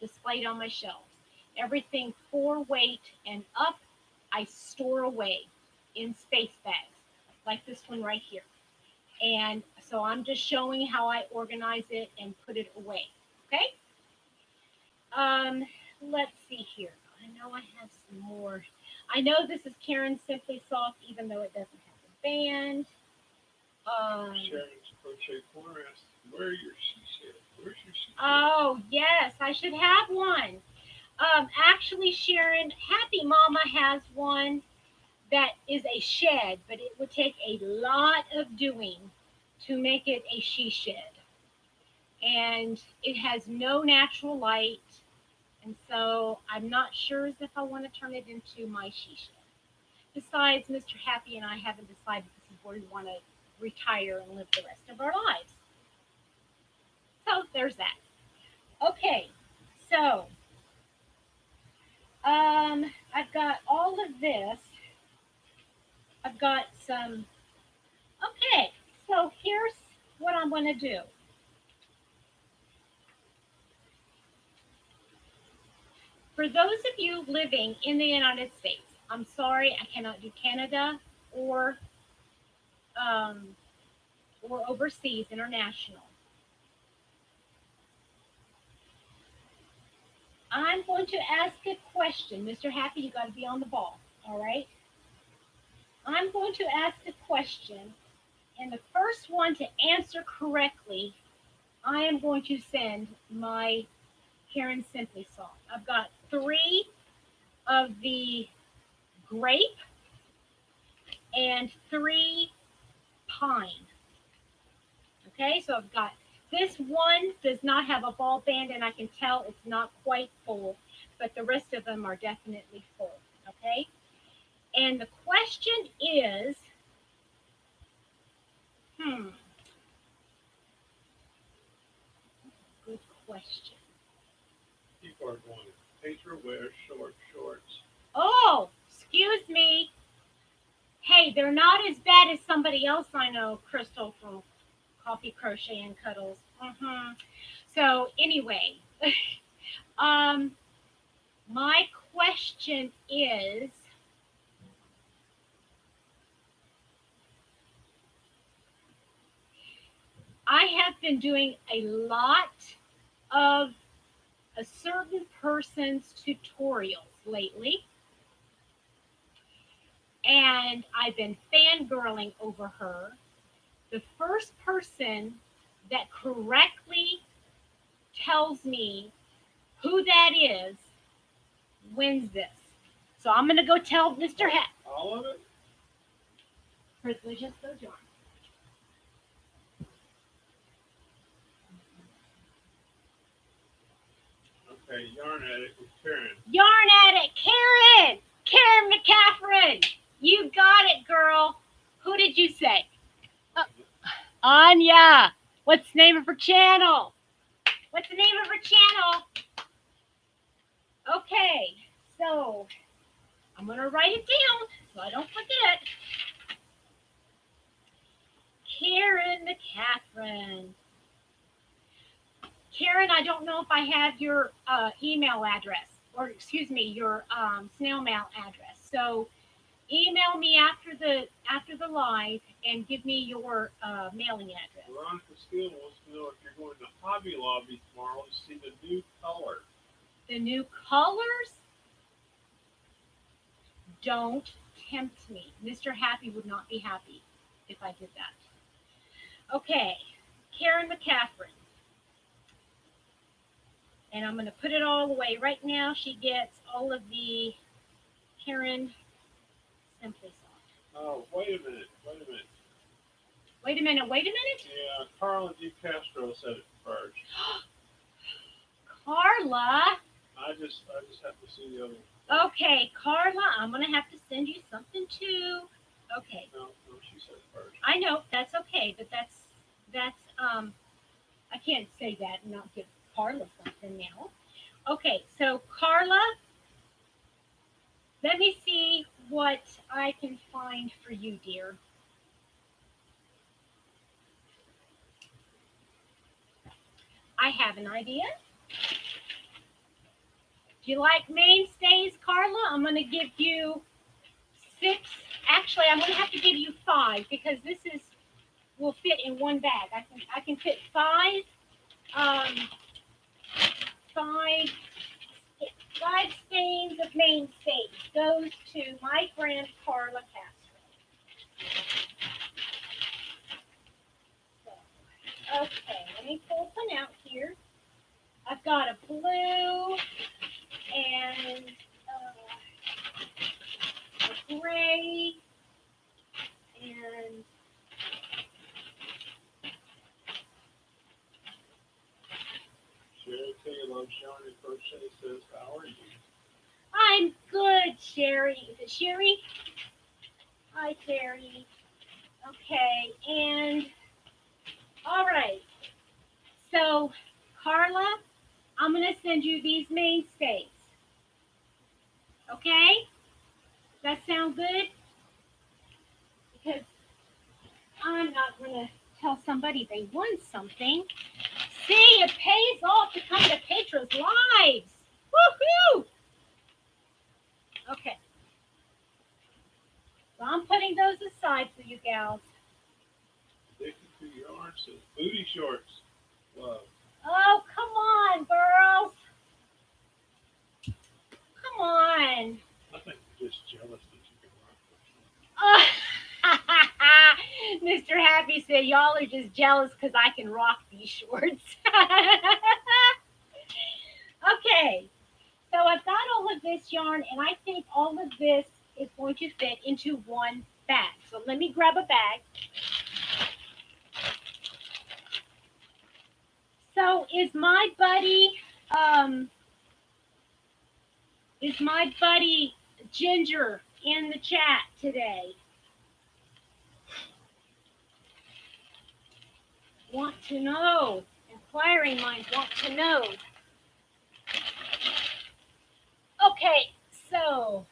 displayed on my shelves. Everything 4 weight and up, I store away in space bags, like this one right here. And so I'm just showing how I organize it and put it away. Okay. Um, let's see here. I know I have some more. I know this is Karen Simply Soft, even though it doesn't have a band. Sharon's Crochet Corner asked, where are your she shed? Where's your she shed? Oh, yes, I should have one. Actually, Sharon, Happy Mama has one that is a shed, but it would take a lot of doing to make it a she shed. And it has no natural light. And so I'm not sure as if I want to turn it into my she shed. Besides, Mr. Happy and I haven't decided this is where we want to retire and live the rest of our lives. So there's that. Okay, so I've got all of this. I've got some. Okay, so here's what I'm going to do. For those of you living in the United States, I'm sorry I cannot do Canada or um, or overseas, international. I'm going to ask a question. Mr. Happy, you got to be on the ball, all right? I'm going to ask a question, and the first one to answer correctly, I am going to send my Karen Simply song. I've got 3 of the grape and 3 pine. Okay, so I've got this one does not have a ball band, and I can tell it's not quite full, but the rest of them are definitely full. Okay, and the question is, good question. People are going, Petra wears short shorts. Oh, excuse me. Hey, they're not as bad as somebody else I know, Crystal from Coffee Crochet and Cuddles. So anyway, my question is, I have been doing a lot of a certain person's tutorials lately, and I've been fangirling over her. The first person that correctly tells me who that is wins this. So I'm going to go tell Mr. Hat. All of it? Privileges go John. Okay, Yarn Addict with Karen. Yarn Addict, Karen! Karen McCaffrey! You got it, girl. Who did you say? Anya. What's the name of her channel? What's the name of her channel? Okay, so I'm going to write it down so I don't forget. Karen McCaffrey. Karen, I don't know if I have your email address, or excuse me, your snail mail address. So email me after the live and give me your mailing address. Veronica Steele wants to know if you're going to Hobby Lobby tomorrow to see the new color. The new colors? Don't tempt me. Mr. Happy would not be happy if I did that. Okay, Karen McCaffrey. And I'm going to put it all away. Right now, she gets all of the Karen Simply Soft. Oh, wait a minute. Wait a minute. Yeah, Carla G. Castro said it first. Carla. I just have to see the other one. Okay, Carla, I'm going to have to send you something too. Okay. No, she said it first. I know, that's okay, but that's I can't say that and not give Carla something now. Okay, so Carla, let me see what I can find for you, dear. I have an idea. Do you like mainstays, Carla? I'm going to give you 6. Actually, I'm going to have to give you 5 because this will fit in one bag. I can fit 5 um, 5 5 skeins of mainstays goes to my friend Carla Castro. So, okay, let me pull one out here. I've got a blue and a gray and Sherry Taylor Johnny Crochet says, how are you? I'm good, Sherry. Is it Sherry? Hi, Sherry. Okay, and all right. So, Carla, I'm going to send you these mainstays. Okay? Does that sound good? Because I'm not going to tell somebody they won something. See, it pays off to come to Petra's Lives. Woohoo! Okay. So I'm putting those aside for you gals. Addicted to Yarn says, booty shorts. Love. Oh, come on, girls. Come on. I think you're just jealous that you can rock Oh. Mr. Happy said, y'all are just jealous because I can rock these shorts. Okay. So I've got all of this yarn, and I think all of this is going to fit into one bag. So let me grab a bag. So is my buddy Ginger in the chat today? Want to know. Inquiring minds want to know. Okay, so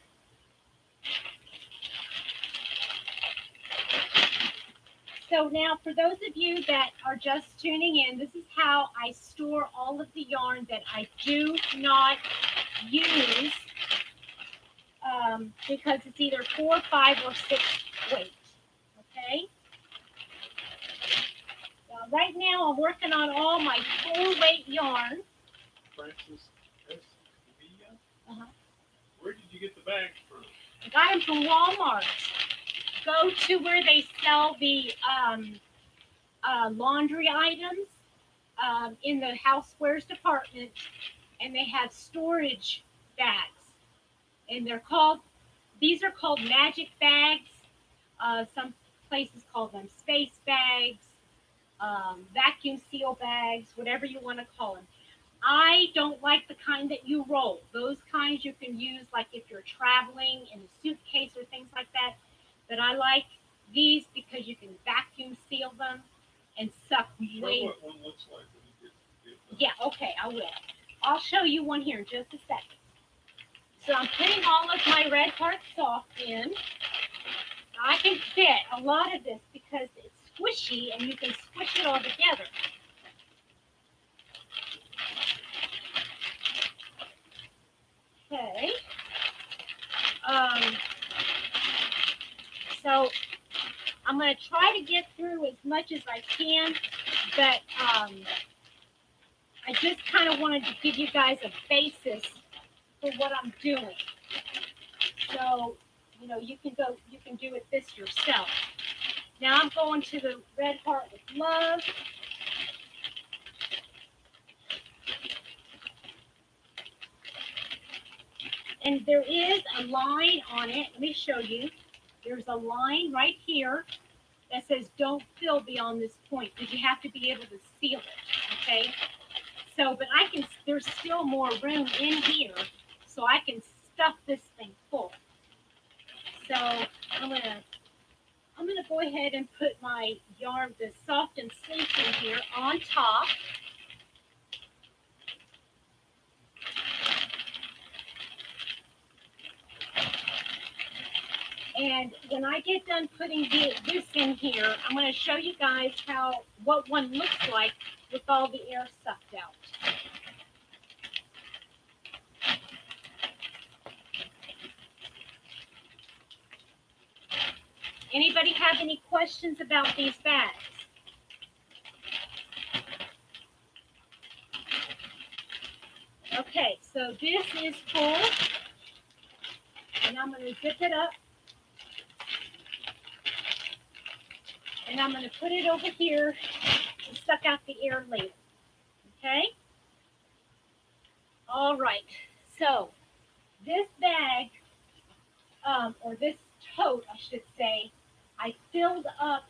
now for those of you that are just tuning in, this is how I store all of the yarn that I do not use because it's either 4, 5, or 6 weight. Okay? Right now I'm working on all my full weight yarn. Francis S. Villa? Uh-huh. Where did you get the bags from? I got them from Walmart. Go to where they sell the laundry items in the housewares department, and they have storage bags, and these are called magic bags. Some places call them space bags, vacuum seal bags, whatever you want to call them. I don't like the kind that you roll. Those kinds you can use like if you're traveling in a suitcase or things like that. But I like these because you can vacuum seal them and suck Show way. what one looks like when you get them. Yeah, okay, I will. I'll show you one here in just a second. So I'm putting all of my red heart soft in. I can fit a lot of this because it's squishy and you can squish it all together. Okay. So I'm going to try to get through as much as I can, but I just kind of wanted to give you guys a basis for what I'm doing. So, you can do it this yourself. Now I'm going to the Red Heart with Love. And there is a line on it. Let me show you. There's a line right here that says don't fill beyond this point because you have to be able to seal it. Okay. So, but there's still more room in here, so I can stuff this thing full. So I'm gonna go ahead and put my yarn, the soft and sleek in here on top. And when I get done putting this in here, I'm going to show you guys what one looks like with all the air sucked out. Anybody have any questions about these bags? Okay, so this is full, and I'm going to zip it up, and I'm going to put it over here and suck out the air later. Okay? All right. So this bag, or this tote, I should say, I filled up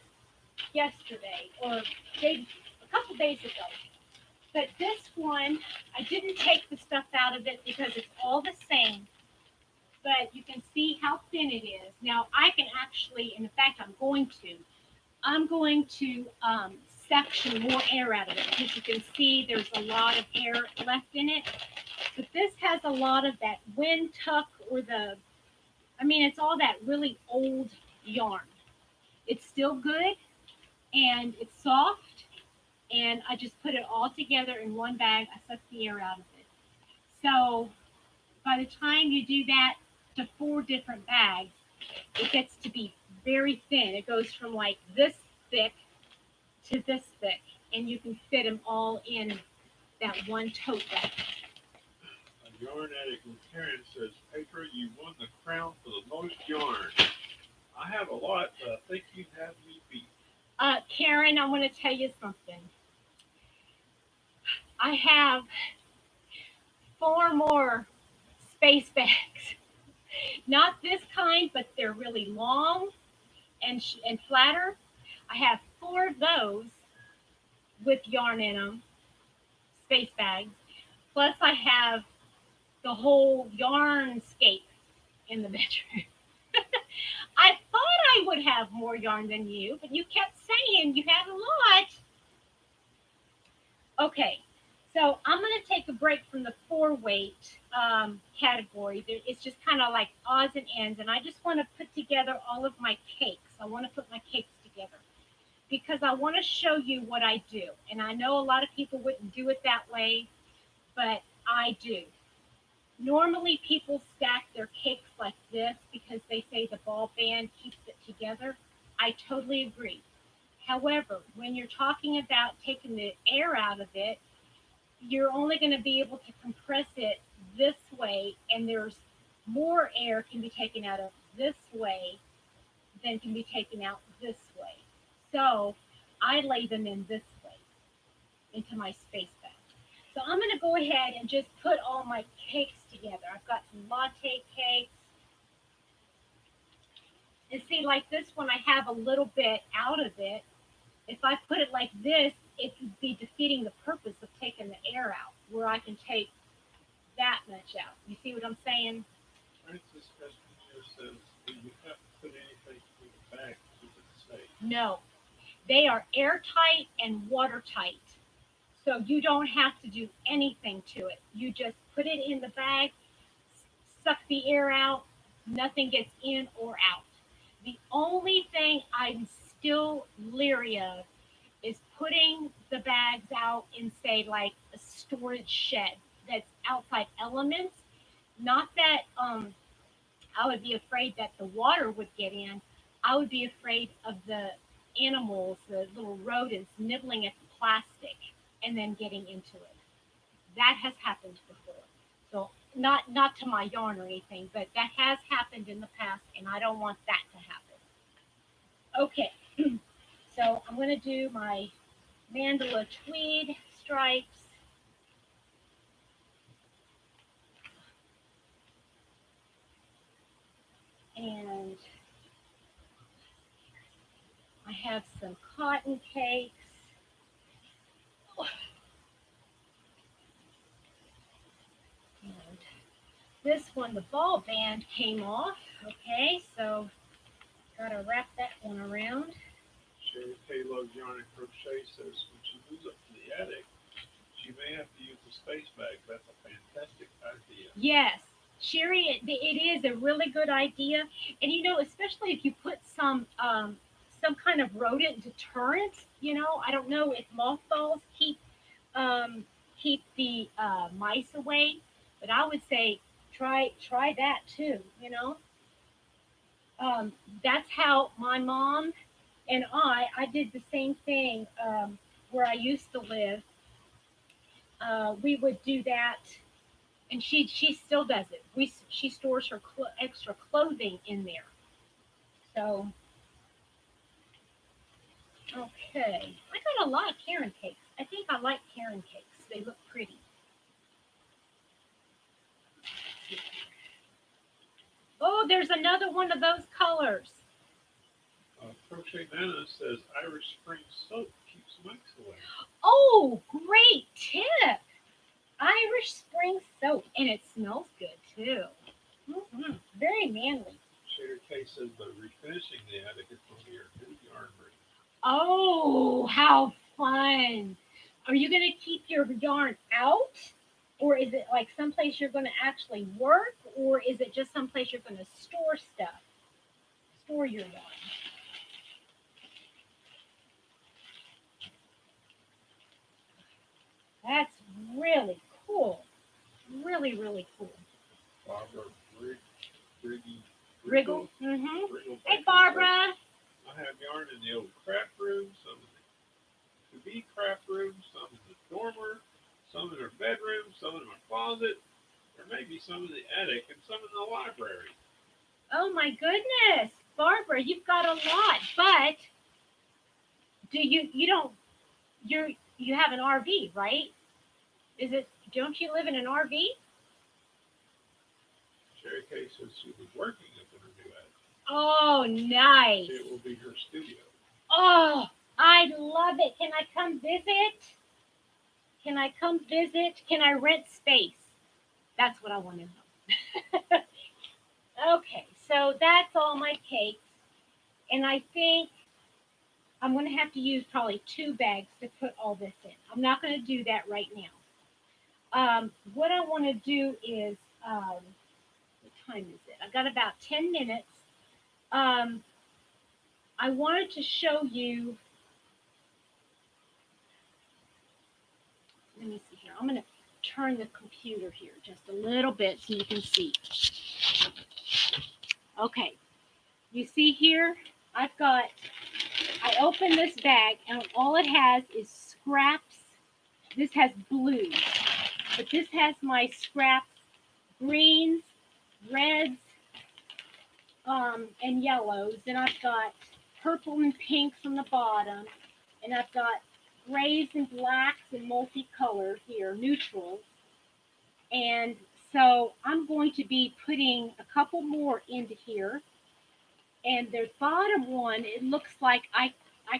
yesterday or a couple days ago. But this one, I didn't take the stuff out of it because it's all the same. But you can see how thin it is. Now I can actually, in fact, I'm going to section more air out of it because you can see there's a lot of air left in it. But this has a lot of that wind tuck or it's all that really old yarn. It's still good and it's soft. And I just put it all together in one bag. I suck the air out of it. So by the time you do that to 4 different bags, it gets to be very thin. It goes from like this thick to this thick, and you can fit them all in that one tote bag. A yarn addict with Karen says, Petra, you won the crown for the most yarn. I have a lot, but I think you have me beat. Karen, I want to tell you something. I have 4 more space bags. Not this kind, but they're really long and flatter. I have 4 of those with yarn in them, space bags. Plus, I have the whole yarn scape in the bedroom. I thought I would have more yarn than you, but you kept saying you had a lot. Okay, so I'm going to take a break from the 4-weight category. It's just kind of like odds and ends, and I just want to put together all of my cakes. I want to put my cakes together because I want to show you what I do. And I know a lot of people wouldn't do it that way, but I do. Normally, people stack their cakes like this because they say the ball band keeps it together. I totally agree. However, when you're talking about taking the air out of it, you're only going to be able to compress it this way, and there's more air can be taken out of this way than can be taken out this way. So I lay them in this way into my space bag. So I'm going to go ahead and just put all my cakes together. I've got some latte cakes. And see, like this one, I have a little bit out of it. If I put it like this, it would be defeating the purpose of taking the air out, where I can take that much out. You see what I'm saying? Francis Castillo says, do you have to put anything in the bag to keep it safe? No. They are airtight and watertight. So you don't have to do anything to it. You just put it in the bag, suck the air out, nothing gets in or out. The only thing I'm still leery of is putting the bags out in, say, like a storage shed that's outside elements. Not that I would be afraid that the water would get in. I would be afraid of the animals, the little rodents, nibbling at the plastic and then getting into it. That has happened before. So not to my yarn or anything, but that has happened in the past, and I don't want that to happen. Okay, so I'm going to do my mandala tweed stripes. And I have some cotton cakes. And this one, the ball band came off. Okay, so gotta wrap that one around. Sherry K loves yarn and crochet says, when she moves up to the attic, she may have to use the space bag. That's a fantastic idea. Yes, Sherry, it is a really good idea. And especially if you put some kind of rodent deterrent. I don't know if mothballs keep the mice away, but I would say try that too. That's how my mom and I did the same thing where I used to live. We would do that, and she still does it. She stores her extra clothing in there. So okay, I got a lot of Karen cakes. I think I like Karen cakes. They look pretty. Oh, there's another one of those colors. Crochet Nana says Irish Spring soap keeps mice away. Oh, great tip! Irish Spring soap, and it smells good too. Very manly. Shader K says, but refinishing the attic is going to be our new yarn break. Oh, how fun! Are you going to keep your yarn out? Or is it like someplace you're going to actually work? Or is it just someplace you're going to store stuff? Store your yarn. That's really cool. Really, really cool. Barbara Briggy Wriggle? Mm-hmm. Wriggle Hey, Baker Barbara. says, I have yarn in the old craft room, some in the to be craft room, some in the dormer, some in her bedroom, some in my closet, or maybe some in the attic and some in the library. Oh, my goodness. Barbara, you've got a lot. But do you don't, you have an RV, right? Is it, don't you live in an RV? Sherry K says she'll be working up in her new attic. Oh, nice. It will be her studio. Oh, I love it. Can I come visit? Can I come visit? Can I rent space? That's what I want to know. Okay, so that's all my cakes. And I think I'm going to have to use probably 2 bags to put all this in. I'm not going to do that right now. What I want to do is, what time is it? I've got about 10 minutes. Um, I wanted to show you, let me see here. I'm going to turn the computer here just a little bit so you can see. Okay, you see here, I opened this bag and all it has is scraps. This has blue, but this has my scraps, greens, reds, and yellows. Then I've got purple and pinks on the bottom, and I've got grays and blacks and multicolor here, neutrals. And so I'm going to be putting a couple more into here. And the bottom one, it looks like I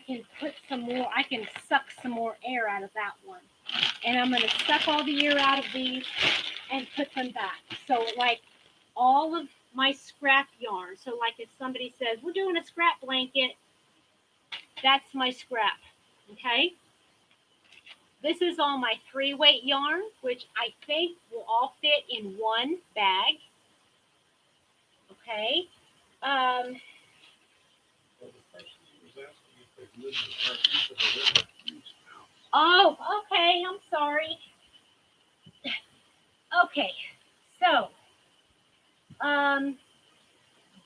can put some more, I can suck some more air out of that one. And I'm going to suck all the air out of these and put them back. So like all of my scrap yarn. So like if somebody says, we're doing a scrap blanket, that's my scrap. Okay. This is all my 3-weight yarn, which I think will all fit in one bag. Okay. Well, the person was asking if they've lived in the RV for the river huge now. Oh, okay. I'm sorry. Okay. So, um,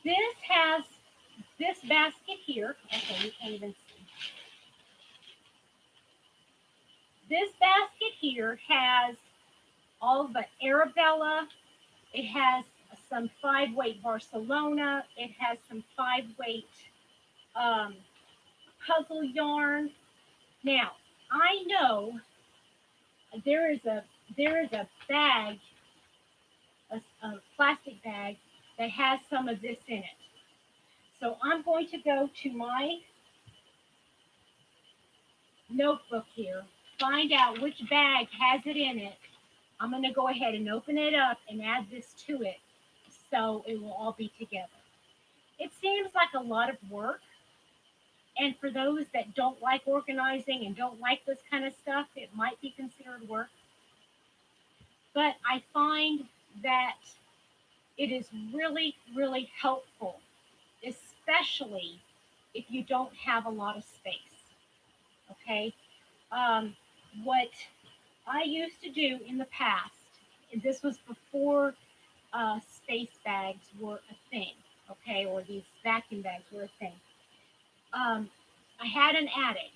this has this basket here. Okay, you can't even see. This basket here has all of the Arabella. It has some 5-weight Barcelona. It has some 5-weight um, puzzle yarn. Now, I know there is a bag, a plastic bag that has some of this in it. So I'm going to go to my notebook here, find out which bag has it in it. I'm going to go ahead and open it up and add this to it so it will all be together. It seems like a lot of work. And for those that don't like organizing and don't like this kind of stuff, it might be considered work. But I find that it is really, really helpful, especially if you don't have a lot of space. Okay. Um, what I used to do in the past, and this was before space bags were a thing. okay, or these vacuum bags were a thing. Um, I had an attic.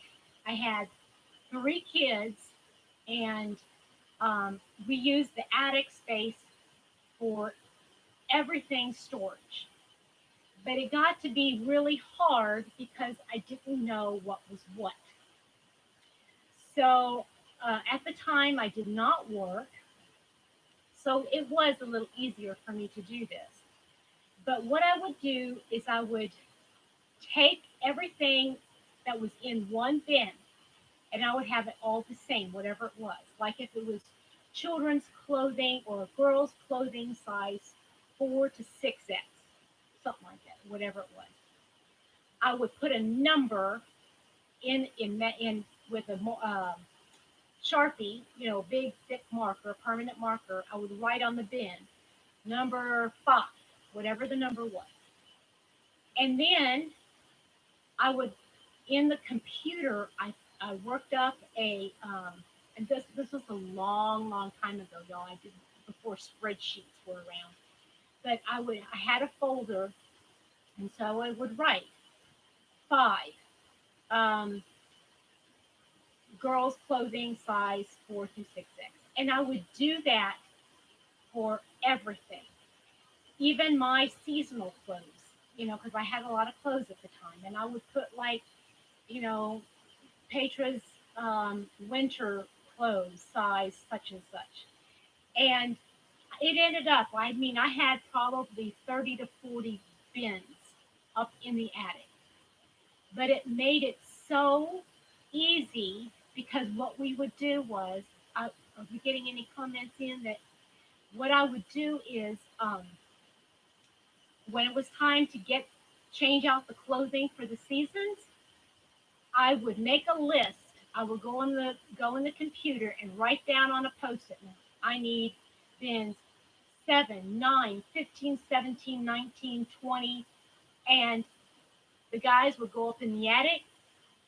I had three kids, and we used the attic space for everything storage. But it got to be really hard because I didn't know what was what. So at the time, I did not work, so it was a little easier for me to do this. But what I would do is I would take everything that was in one bin and I would have it all the same, whatever it was. Like if it was children's clothing or girls' clothing size 4 to 6X, something like that, whatever it was. I would put a number in with a Sharpie, big thick marker, permanent marker. I would write on the bin number 5, whatever the number was, and then I would in the computer. I worked up and this was a long time ago, y'all. I did before spreadsheets were around, but I had a folder, and so I would write 5. Um, Girls clothing size 4 to 6X. And I would do that for everything, even my seasonal clothes, because I had a lot of clothes at the time. And I would put like, you know, Petra's winter clothes size such and such. And it ended up, I mean, I had probably 30 to 40 bins up in the attic, but it made it so easy because what we would do was, are we getting any comments in that what I would do is when it was time to change out the clothing for the seasons, I would make a list. I would go in the computer and write down on a post-it note. I need bins 7, 9, 15, 17, 19, 20, and the guys would go up in the attic,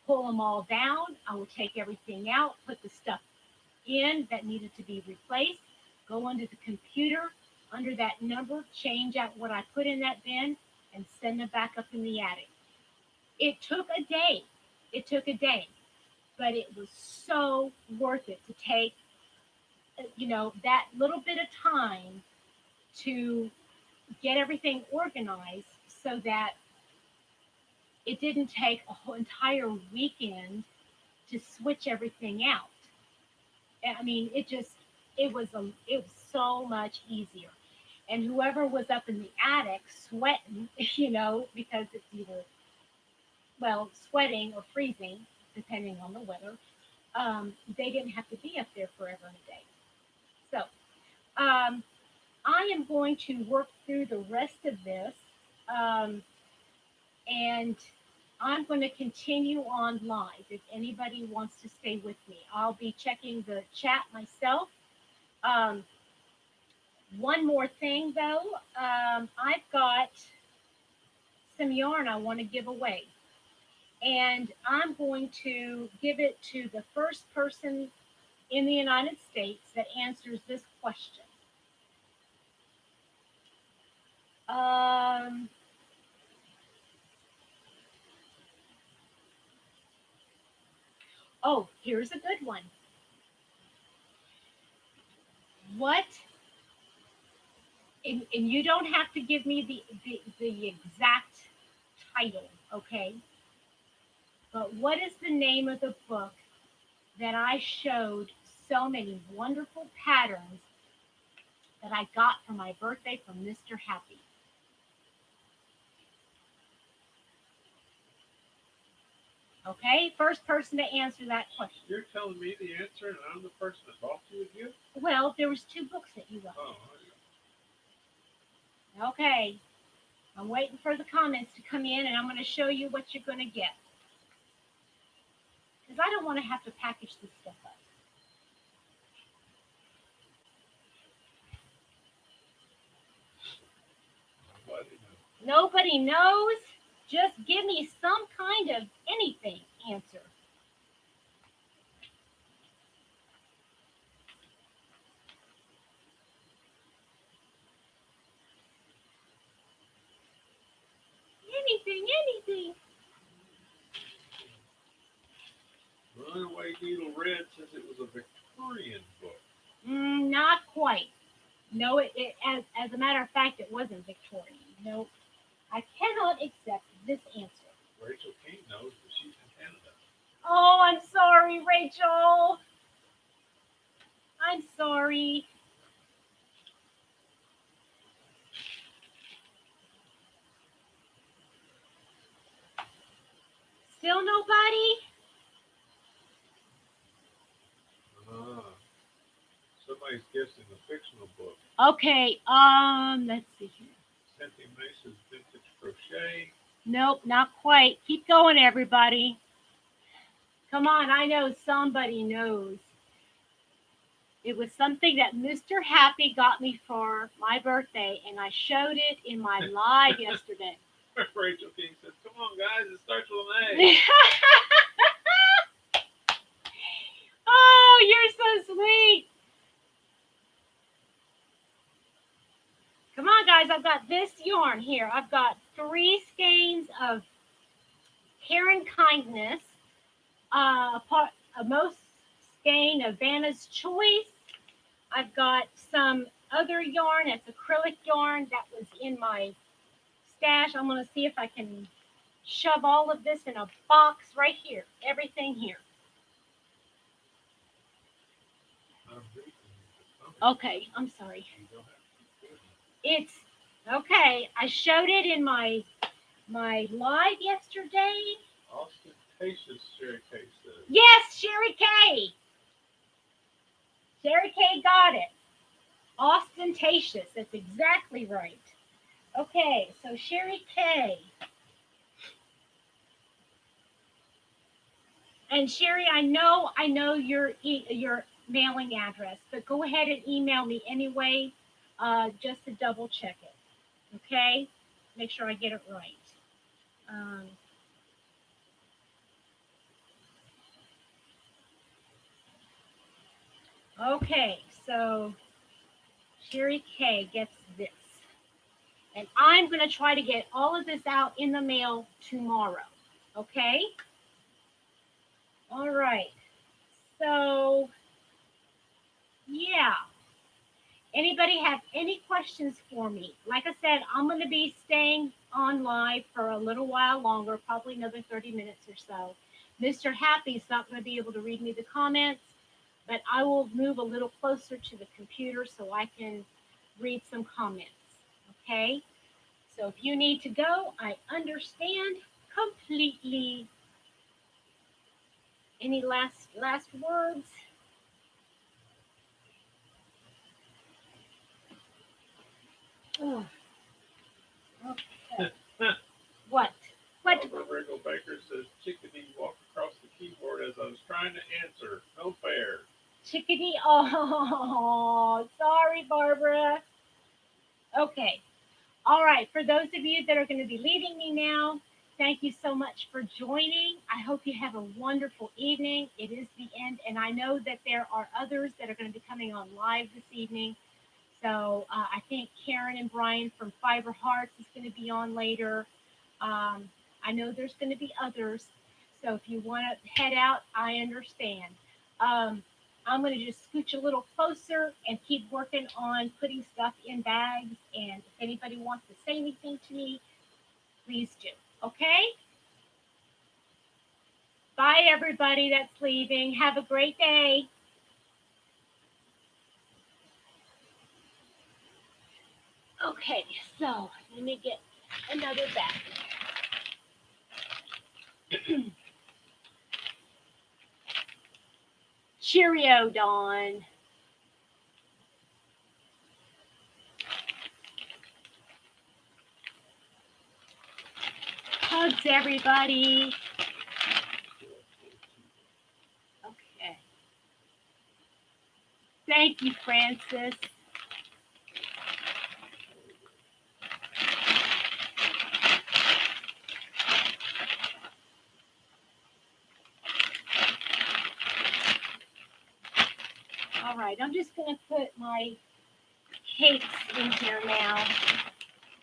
pull them all down. I would take everything out, put the stuff in that needed to be replaced, go under the computer, under that number, change out what I put in that bin, and send them back up in the attic. It took a day. It took a day, but it was so worth it to take, that little bit of time to get everything organized so that it didn't take a whole entire weekend to switch everything out. I mean, it was so much easier. And whoever was up in the attic sweating, because it's either sweating or freezing, depending on the weather, they didn't have to be up there forever and a day. So I am going to work through the rest of this, and I'm going to continue on live if anybody wants to stay with me. I'll be checking the chat myself. Um, One more thing, though, I've got some yarn I want to give away, and I'm going to give it to the first person in the United States that answers this question. Um, oh, here's a good one. What, and you don't have to give me the exact title, okay? But what is the name of the book that I showed so many wonderful patterns that I got for my birthday from Mr. Happy? Okay, first person to answer that question. You're telling me the answer, and I'm the person that talked to you? Well, there was 2 books that you got. Oh, Okay, I'm waiting for the comments to come in, and I'm going to show you what you're going to get. Because I don't want to have to package this stuff up. Nobody knows? Just give me some kind of anything answer. anything. Runaway Needle read since it was a Victorian book. Not quite. No, as a matter of fact, it wasn't Victorian. No, I cannot accept this answer. Rachel King knows, but she's in Canada. Oh, I'm sorry, Rachel. I'm sorry. Still nobody? Somebody's guessing a fictional book. Okay, let's see here. Cynthia Mason's Vintage Crochet. Nope, not quite. Keep going, everybody. Come on, I know somebody knows. It was something that Mr. Happy got me for my birthday, and I showed it in my live yesterday. Rachel King says, "Come on, guys, it starts with an A." Oh, you're so sweet. Come on, guys. I've got this yarn here. I've got 3 skeins of Karen Kindness, a most skein of Vanna's Choice. I've got some other yarn. It's acrylic yarn that was in my stash. I'm going to see if I can shove all of this in a box right here. Everything here. Okay, I'm sorry. It's okay. I showed it in my live yesterday. Ostentatious, Sherry K says. Yes, Sherry K. Sherry K got it. Ostentatious. That's exactly right. Okay, so Sherry K. And Sherry, I know your mailing address, but go ahead and email me anyway, just to double check it. Okay, make sure I get it right. Okay, so Sherry K gets this. And I'm going to try to get all of this out in the mail tomorrow. Okay? All right. So, yeah. Anybody have any questions for me? Like I said, I'm going to be staying on live for a little while longer, probably another 30 minutes or so. Mr. Happy's not going to be able to read me the comments, but I will move a little closer to the computer so I can read some comments. Okay? So if you need to go, I understand completely. Any last words? Oh, okay. What? Barbara Riggle Baker says, "Chickadee walked across the keyboard as I was trying to answer. No fair." Chickadee. Oh, sorry, Barbara. Okay. All right. For those of you that are going to be leaving me now, thank you so much for joining. I hope you have a wonderful evening. It is the end, and I know that there are others that are going to be coming on live this evening. So I think Karen and Brian from Fiber Hearts is going to be on later. I know there's going to be others. So if you want to head out, I understand. I'm going to just scooch a little closer and keep working on putting stuff in bags. And if anybody wants to say anything to me, please do. Okay? Bye, everybody that's leaving. Have a great day. Okay, so let me get another bag. Cheerio, Dawn. Hugs, everybody. Okay. Thank you, Francis. All right, I'm just going to put my cakes in here now.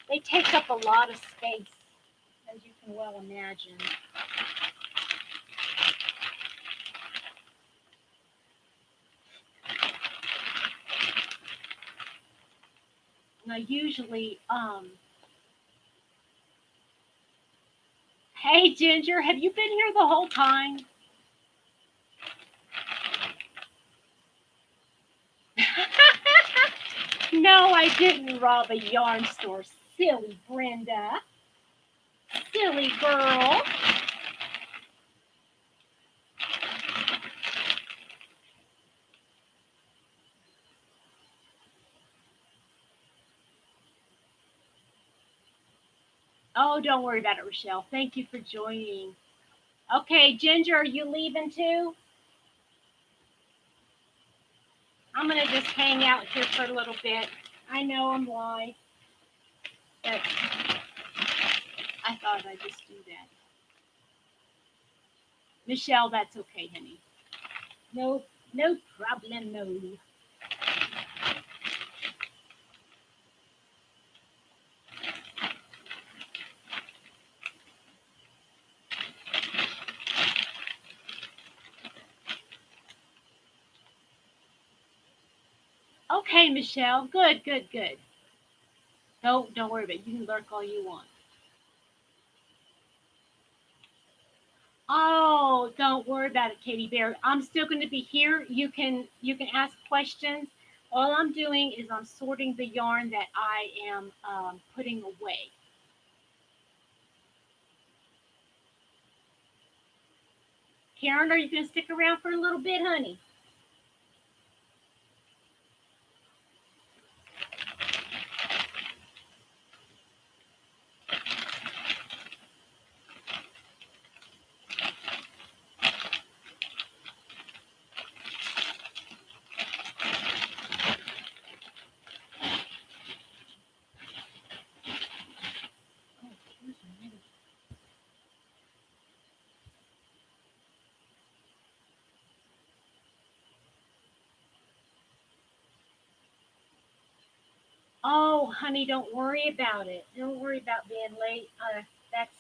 They take up a lot of space. as you can well imagine. Now, usually, hey, Ginger, have you been here the whole time? No, I didn't rob a yarn store, silly Brenda. Silly girl. Oh, don't worry about it, Rochelle. Thank you for joining. Okay, Ginger, are you leaving too? I'm going to just hang out here for a little bit. I know I'm live, but I thought I'd just do that. Michelle, that's okay, honey. No, no problem, no. Okay, Michelle. Good, good, good. No, don't worry about it. You can lurk all you want. Oh, don't worry about it, Katie Bear. I'm still going to be here. You can ask questions. All I'm doing is I'm sorting the yarn that I am putting away. Karen, are you going to stick around for a little bit, honey? Oh, honey, don't worry about it. Don't worry about being late. That's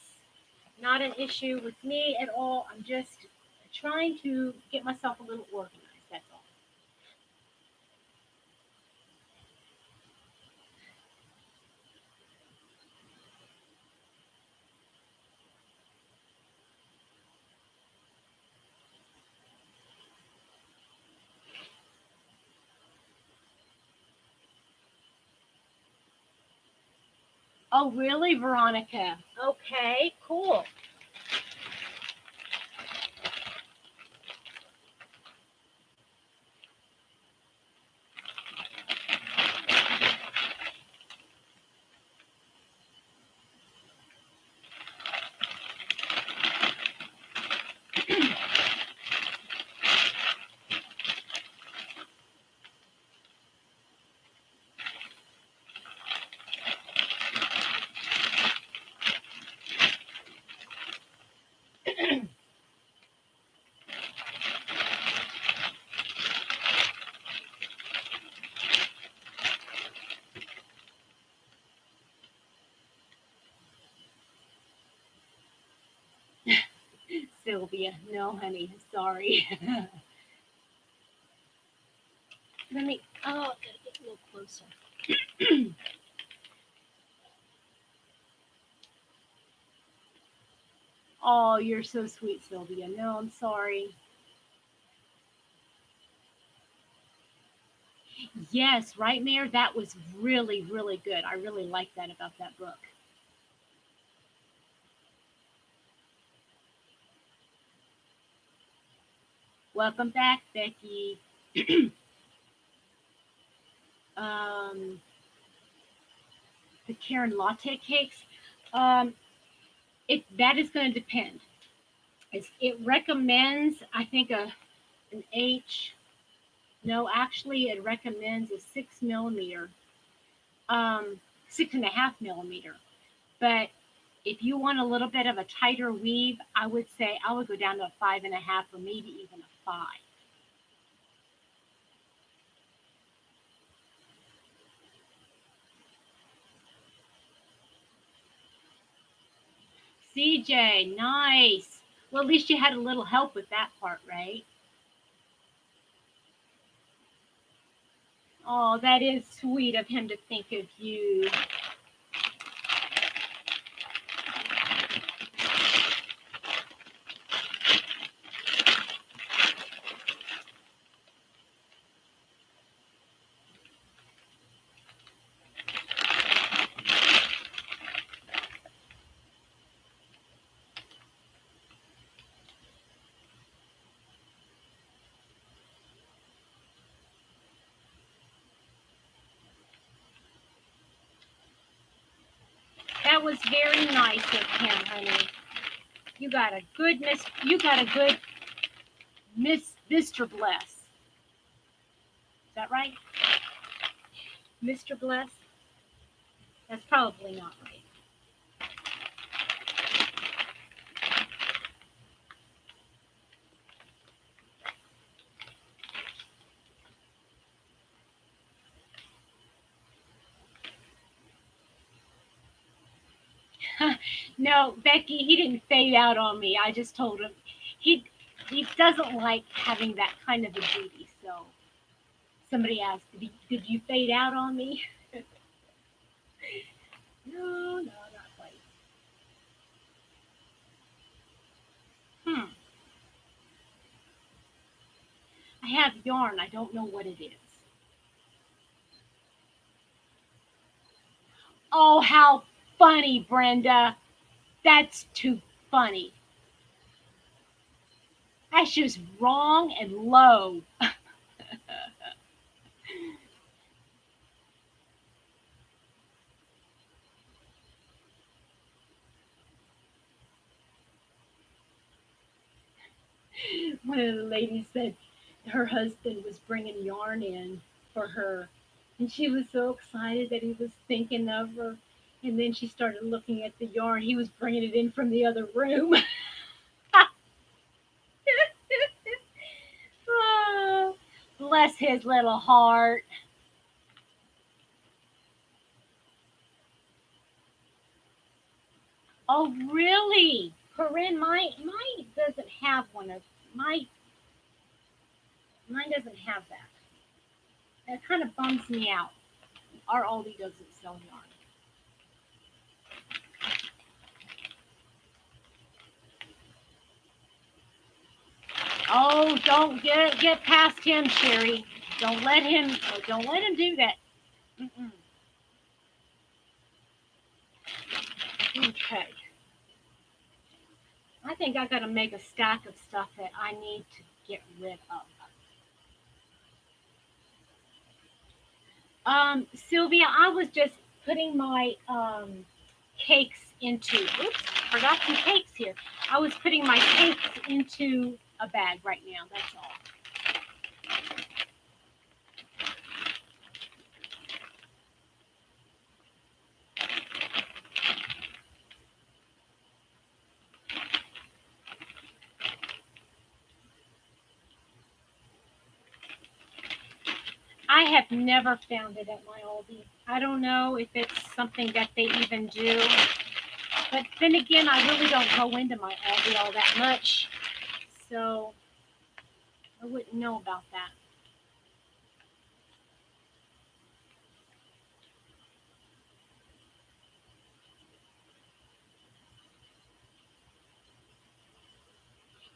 not an issue with me at all. I'm just trying to get myself a little organized. That's all. Oh, really, Veronica? Okay, cool. Sylvia, no, honey, sorry. Let me. Oh, I gotta get a little closer. Oh, you're so sweet, Sylvia. No, I'm sorry. Yes, right, Mayor. That was really, really good. I really like that about that book. Welcome back, Becky. um, the Karen latte cakes. Um, that is going to depend. It recommends, I think, an H. No, actually, it recommends a 6 millimeter, 6.5 millimeter. But if you want a little bit of a tighter weave, I would say I would go down to a 5.5 or maybe even a 5. CJ, nice. Well, at least you had a little help with that part, right? Oh, that is sweet of him to think of you. That was very nice of him, honey. You got a good Mr. Bless. Is that right? Mr. Bless? That's probably not right. No, Becky, he didn't fade out on me. I just told him he he doesn't like having that kind of a duty. So somebody asked, did you fade out on me? No, no, not quite. Hmm. I have yarn. I don't know what it is. Oh, how funny, Brenda. That's too funny. That's just wrong and low. One of the ladies said her husband was bringing yarn in for her, and she was so excited that he was thinking of her. And then she started looking at the yarn. He was bringing it in from the other room. Oh, bless his little heart. Oh, really? Corinne, mine doesn't have one of my mine doesn't have that. That kind of bums me out. Our Aldi doesn't sell yarn. Oh, don't get past him, Sherry. Don't let him do that. Mm-mm. Okay. I think I got to make a stack of stuff that I need to get rid of. Sylvia, I was just putting my cakes into. Oops, forgot some cakes here. I was putting my cakes into a bag right now. That's all. I have never found it at my Aldi. I don't know if it's something that they even do. But then again, I really don't go into my Aldi all that much. So I wouldn't know about that.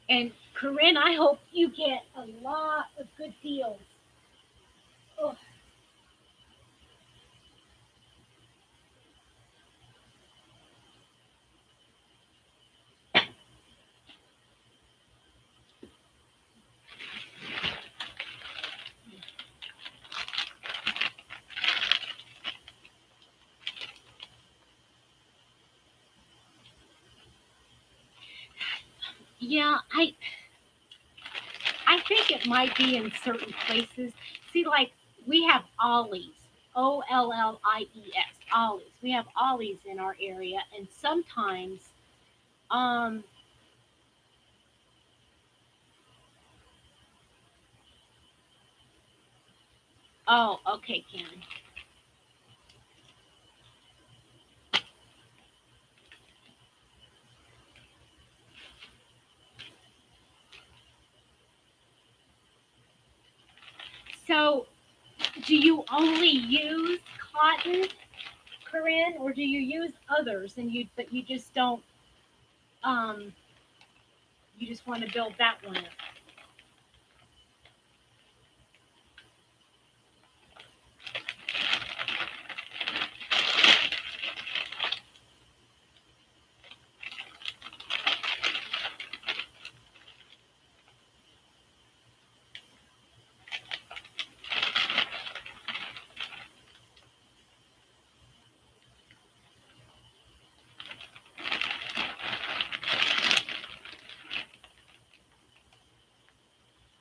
And Corinne, I hope you get a lot of good deals. Oh, yeah, I think it might be in certain places. See, like we have Ollie's, Ollies, Ollie's. We have Ollie's in our area, and sometimes, um, oh, okay, Karen. So, do you only use cotton, Corinne, or do you use others and but you just don't um you just want to build that one up?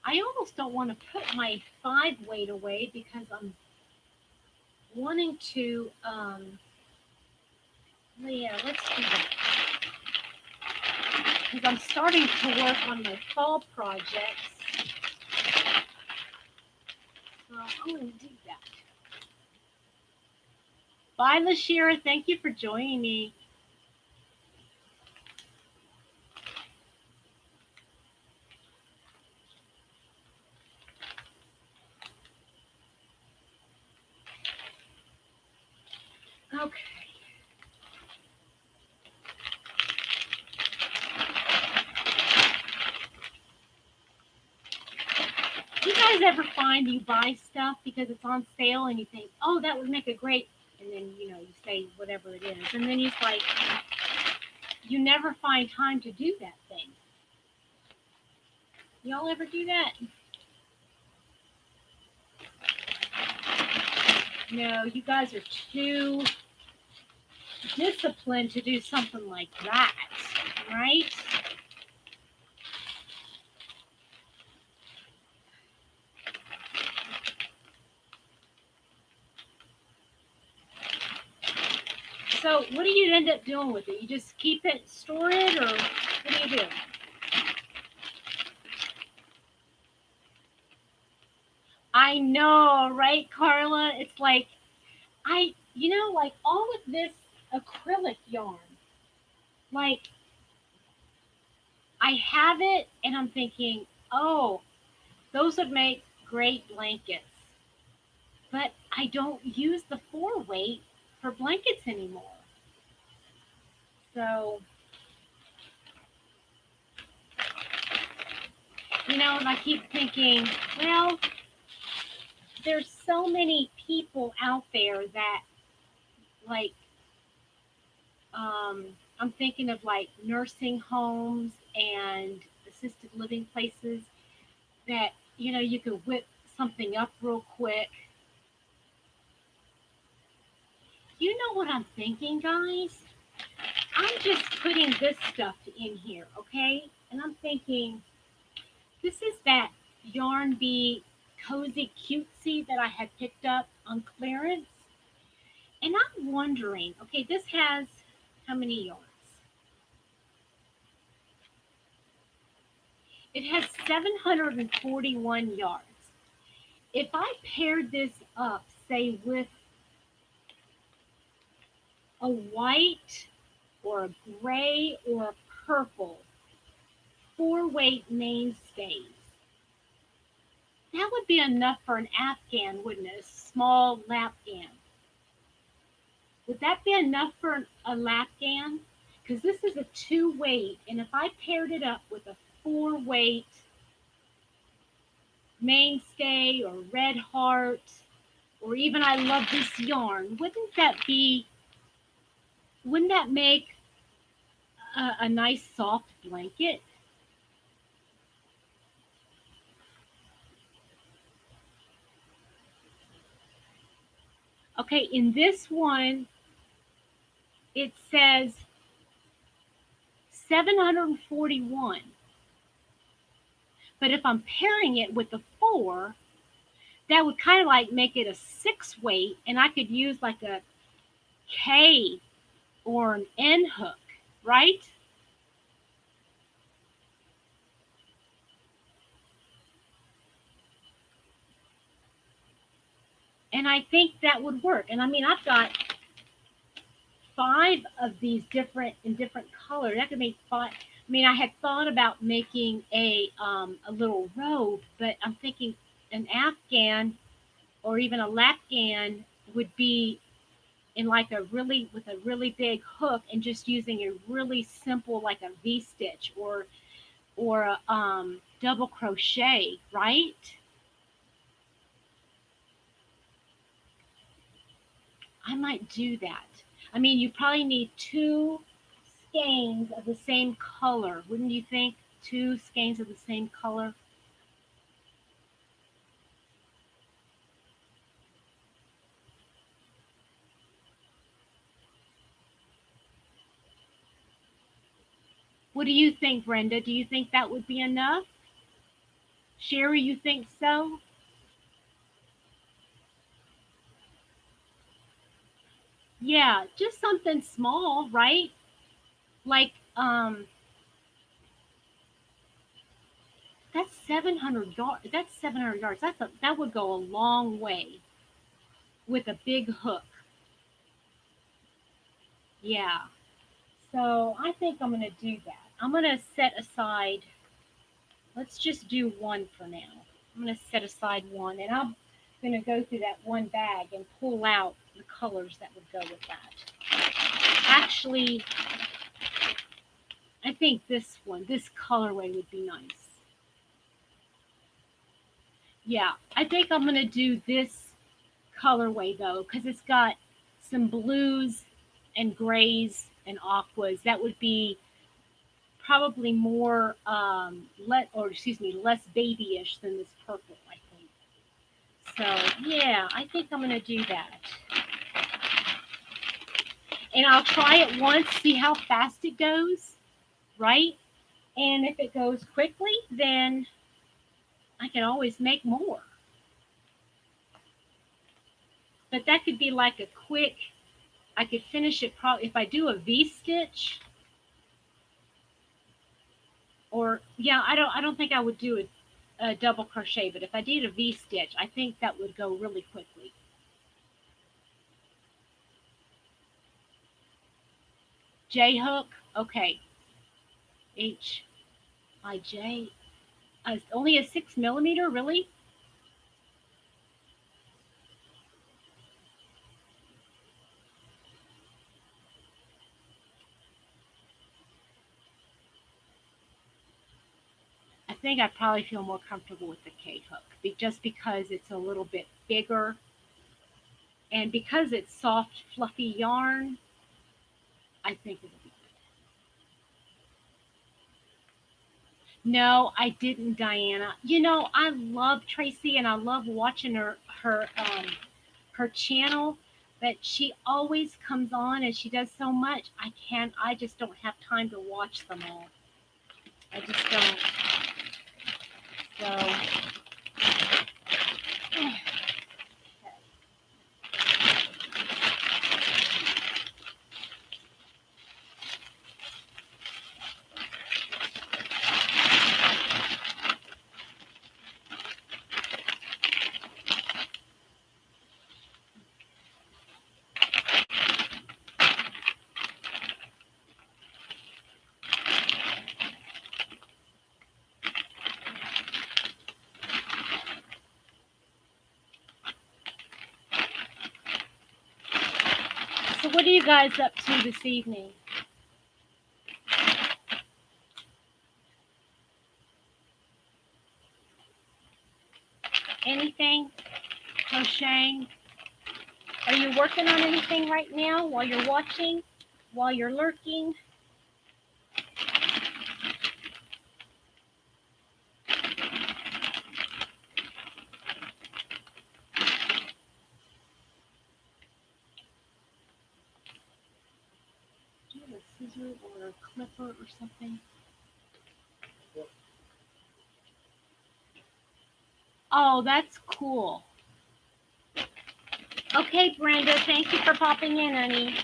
I almost don't want to put my 5 weight away because I'm wanting to yeah, let's do that. Because I'm starting to work on my fall projects. So I'm going to do that. Bye, Lashira. Thank you for joining me. Okay. Do you guys ever find you buy stuff because it's on sale and you think, oh, that would make a great, and then, you say whatever it is. And then it's like, you never find time to do that thing. Y'all ever do that? No, you guys are too disciplined to do something like that, right? So what do you end up doing with it? You just keep it, store it, or what do you do? I know, right, Carla? It's like like all of this acrylic yarn. Like I have it and I'm thinking, oh, those would make great blankets. But I don't use the 4 weight for blankets anymore. So, and I keep thinking, well, there's so many people out there that like I'm thinking of like nursing homes and assisted living places that you could whip something up real quick. You know what I'm thinking, guys? I'm just putting this stuff in here, okay? And I'm thinking, this is that Yarn Bee Cozy Cutesy that I had picked up on clearance. And I'm wondering, okay, this has how many yards? It has 741 yards. If I paired this up, say, with a white or a gray or a purple 4-weight mainstays, that would be enough for an Afghan, wouldn't it? A small lapghan. Would that be enough for a lapghan? Because this is a 2-weight, and if I paired it up with a 4-weight mainstay or red heart, or even I love this yarn, wouldn't that make a nice soft blanket? Okay, in this one, it says 741. But if I'm pairing it with the 4, that would kind of like make it a 6-weight, and I could use like a K or an N hook, right? And I think that would work. And I mean, I've got 5 of these in different colors. That could make 5. I mean, I had thought about making a little robe, but I'm thinking an Afghan or even a Lapgan would be in like a really with a really big hook and just using a really simple like a V stitch or a double crochet, right? I might do that. I mean, you probably need two skeins of the same color, wouldn't you think? Two skeins of the same color. What do you think, Brenda? Do you think that would be enough? Sherry, you think so? Yeah, just something small, right? Like that's 700 yards. That's 700 yards. That would go a long way with a big hook. Yeah. So I think I'm gonna do that. I'm gonna set aside. Let's just do one for now. I'm gonna set aside one, and I'm gonna go through that one bag and pull out the colors that would go with that. Actually, I think this one, this colorway would be nice. Yeah, I think I'm gonna do this colorway though, because it's got some blues and grays and aquas. That would be probably more less babyish than this purple, I think. So yeah, I think I'm gonna do that. And I'll try it once, see how fast it goes, right? And if it goes quickly, then I can always make more. But that could be like a quick, I could finish it probably if I do a V stitch or yeah, I don't think I would do a double crochet, but if I did a V stitch, I think that would go really quickly. J hook, okay. Hij, only a 6 millimeter, really? I think I probably feel more comfortable with the K hook, just because it's a little bit bigger and because it's soft, fluffy yarn. I think it'll be good. No, I didn't, Diana. I love Tracy and I love watching her channel, but she always comes on and she does so much. I just don't have time to watch them all. I just don't. So, so what are you guys up to this evening? Anything? Crocheting? Are you working on anything right now while you're watching? While you're lurking? Do you have a scissor or a clipper or something? Oh, that's cool. Okay, Brenda, thank you for popping in, honey.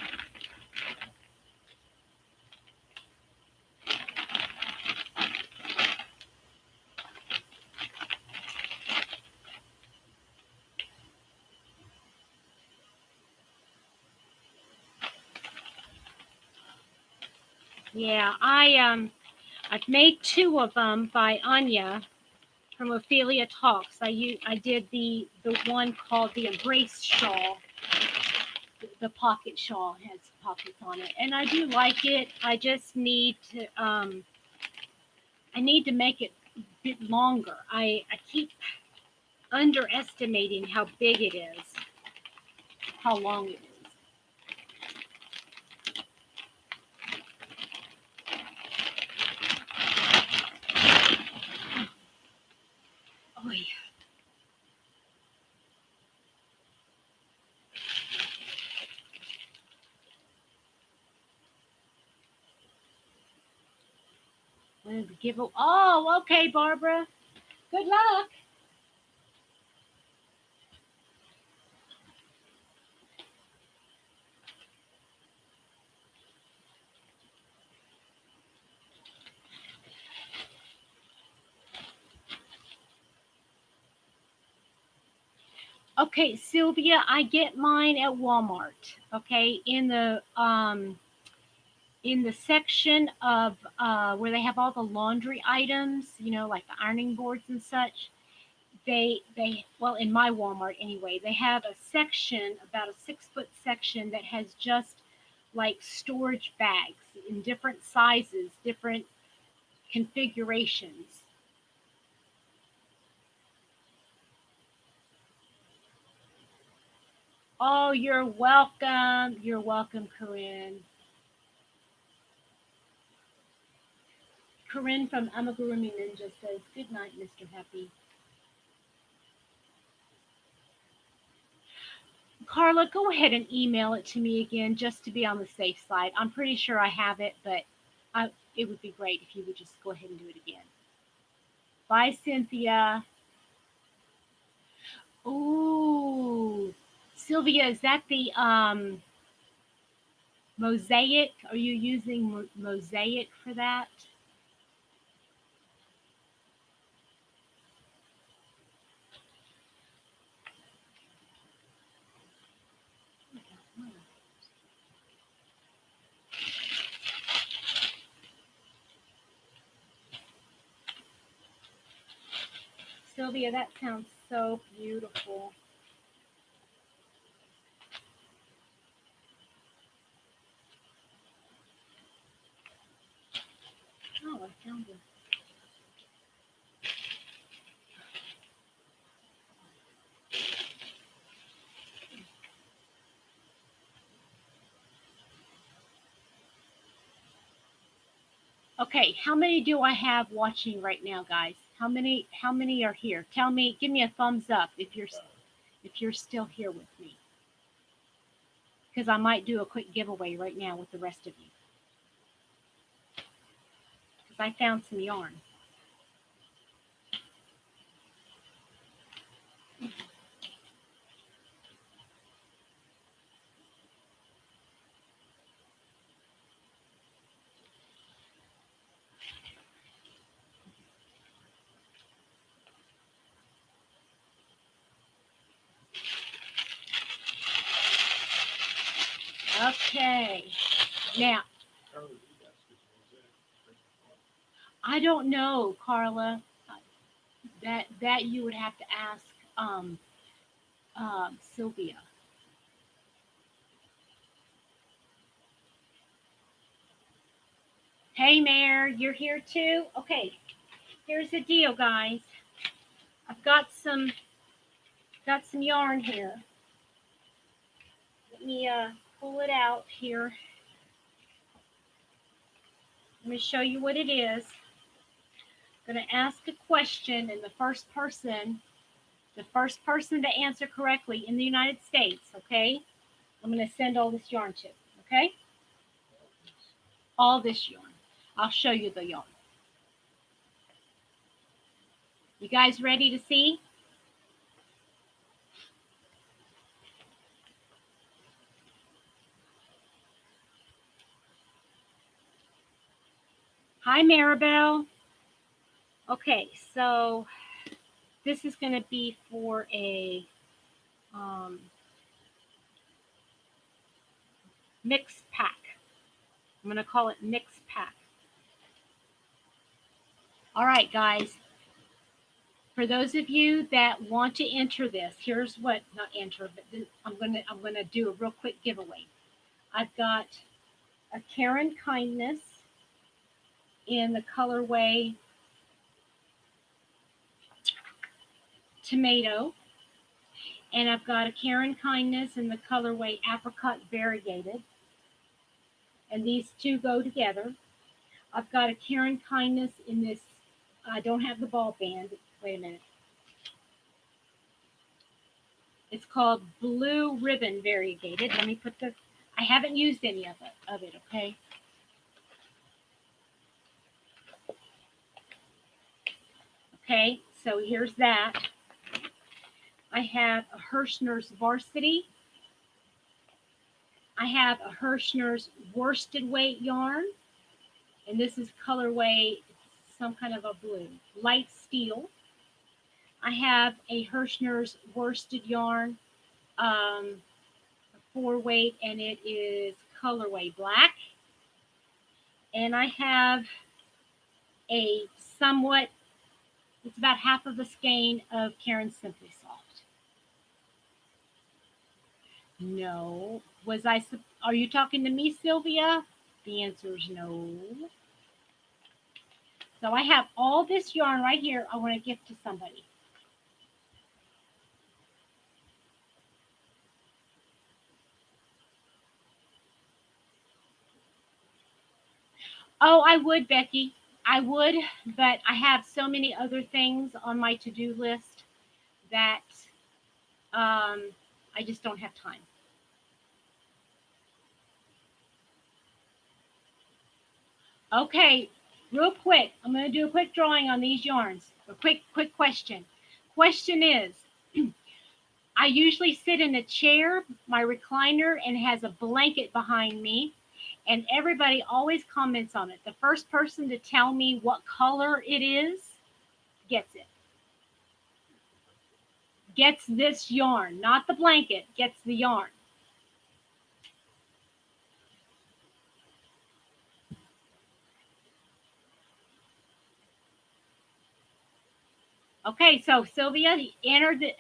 Yeah, I've made two of them by Anya. from Ophelia Talks. I did the one called the Embrace Shawl. The pocket shawl has pockets on it, and I do like it. I just need to I need to make it a bit longer. I keep underestimating how big it is, how long it is. Oh yeah. Oh, okay, Barbara. Good luck. Okay, Sylvia, I get mine at Walmart. Okay, in the section of where they have all the laundry items, like the ironing boards and such. They well, in my Walmart anyway, they have a section, about a 6 foot section, that has just like storage bags in different sizes, different configurations. Oh, you're welcome. You're welcome, Corinne. Corinne from Amagurumi Ninja says, "Good night, Mr. Happy." Carla, go ahead and email it to me again just to be on the safe side. I'm pretty sure I have it, but it would be great if you would just go ahead and do it again. Bye, Cynthia. Ooh, Sylvia, is that the mosaic? Are you using mosaic for that? Sylvia, that sounds so beautiful. Oh, I found it. Okay, how many do I have watching right now, guys? How many are here? Tell me, give me a thumbs up if you're still here with me. Because I might do a quick giveaway right now with the rest of you. Because I found some yarn. Okay. Now, I don't know, Carla. That you would have to ask Sylvia. Hey, Mayor, you're here too. Okay, here's the deal, guys. I've got some yarn here. Let me pull it out here. Let me show you what it is. I'm going to ask a question, and the first person to answer correctly in the United States, okay? I'm going to send all this yarn to, okay? All this yarn. I'll show you the yarn. You guys ready to see? Hi, Maribel. Okay, so this is going to be for a mixed pack. I'm going to call it mixed pack. All right, guys. for those of you that want to enter this, here's what, not enter, but I'm gonna do a real quick giveaway. I've got a Karen Kindness in the colorway tomato, and I've got a Karen Kindness in the colorway apricot variegated, and these two go together. I've got a Karen Kindness in this. I don't have the ball band. Wait a minute. It's called Blue Ribbon Variegated. Let me put the. I haven't used any of it. Okay. Okay. So here's that. I have a Hirschner's Varsity. I have a Hirschner's worsted weight yarn, and this is colorway some kind of a blue, light steel. I have a Hirschner's worsted yarn, a 4-weight, and it is colorway black. And I have a somewhat, it's about half of a skein of Karen Simply Soft. No. Are you talking to me, Sylvia? The answer is no. So I have all this yarn right here I want to gift to somebody. Oh, I would, Becky. I would, but I have so many other things on my to-do list that I just don't have time. Okay, real quick, I'm going to do a quick drawing on these yarns. A quick question. Question is, I usually sit in a chair, my recliner, and has a blanket behind me, and everybody always comments on it. The first person to tell me what color it is gets it. Gets this yarn, not the blanket, gets the yarn. Okay, so Sylvia, enter the.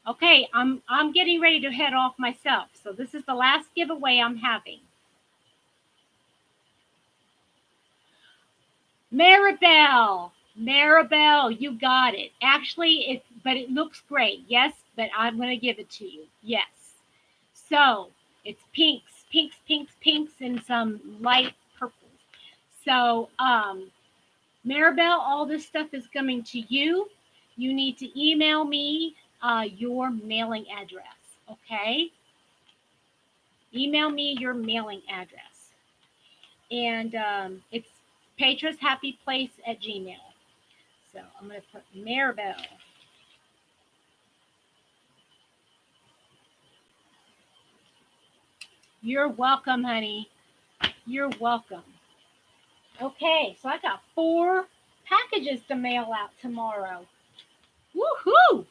Okay, I'm getting ready to head off myself. So this is the last giveaway I'm having. Maribel, you got it. Actually, but it looks great. Yes, but I'm going to give it to you. Yes. So it's pinks, and some light purples. So, Maribel, all this stuff is coming to you. You need to email me your mailing address. Okay. Email me your mailing address. And it's Petra's Happy Place at Gmail. So I'm going to put Maribel. You're welcome, honey. You're welcome. Okay, so I got 4 packages to mail out tomorrow. Woohoo!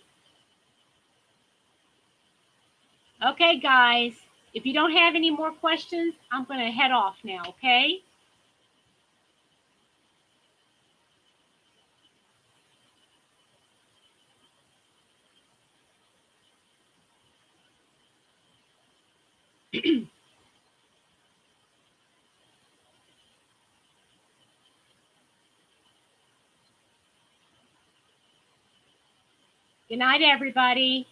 Okay, guys. If you don't have any more questions, I'm going to head off now, okay? Good night, everybody.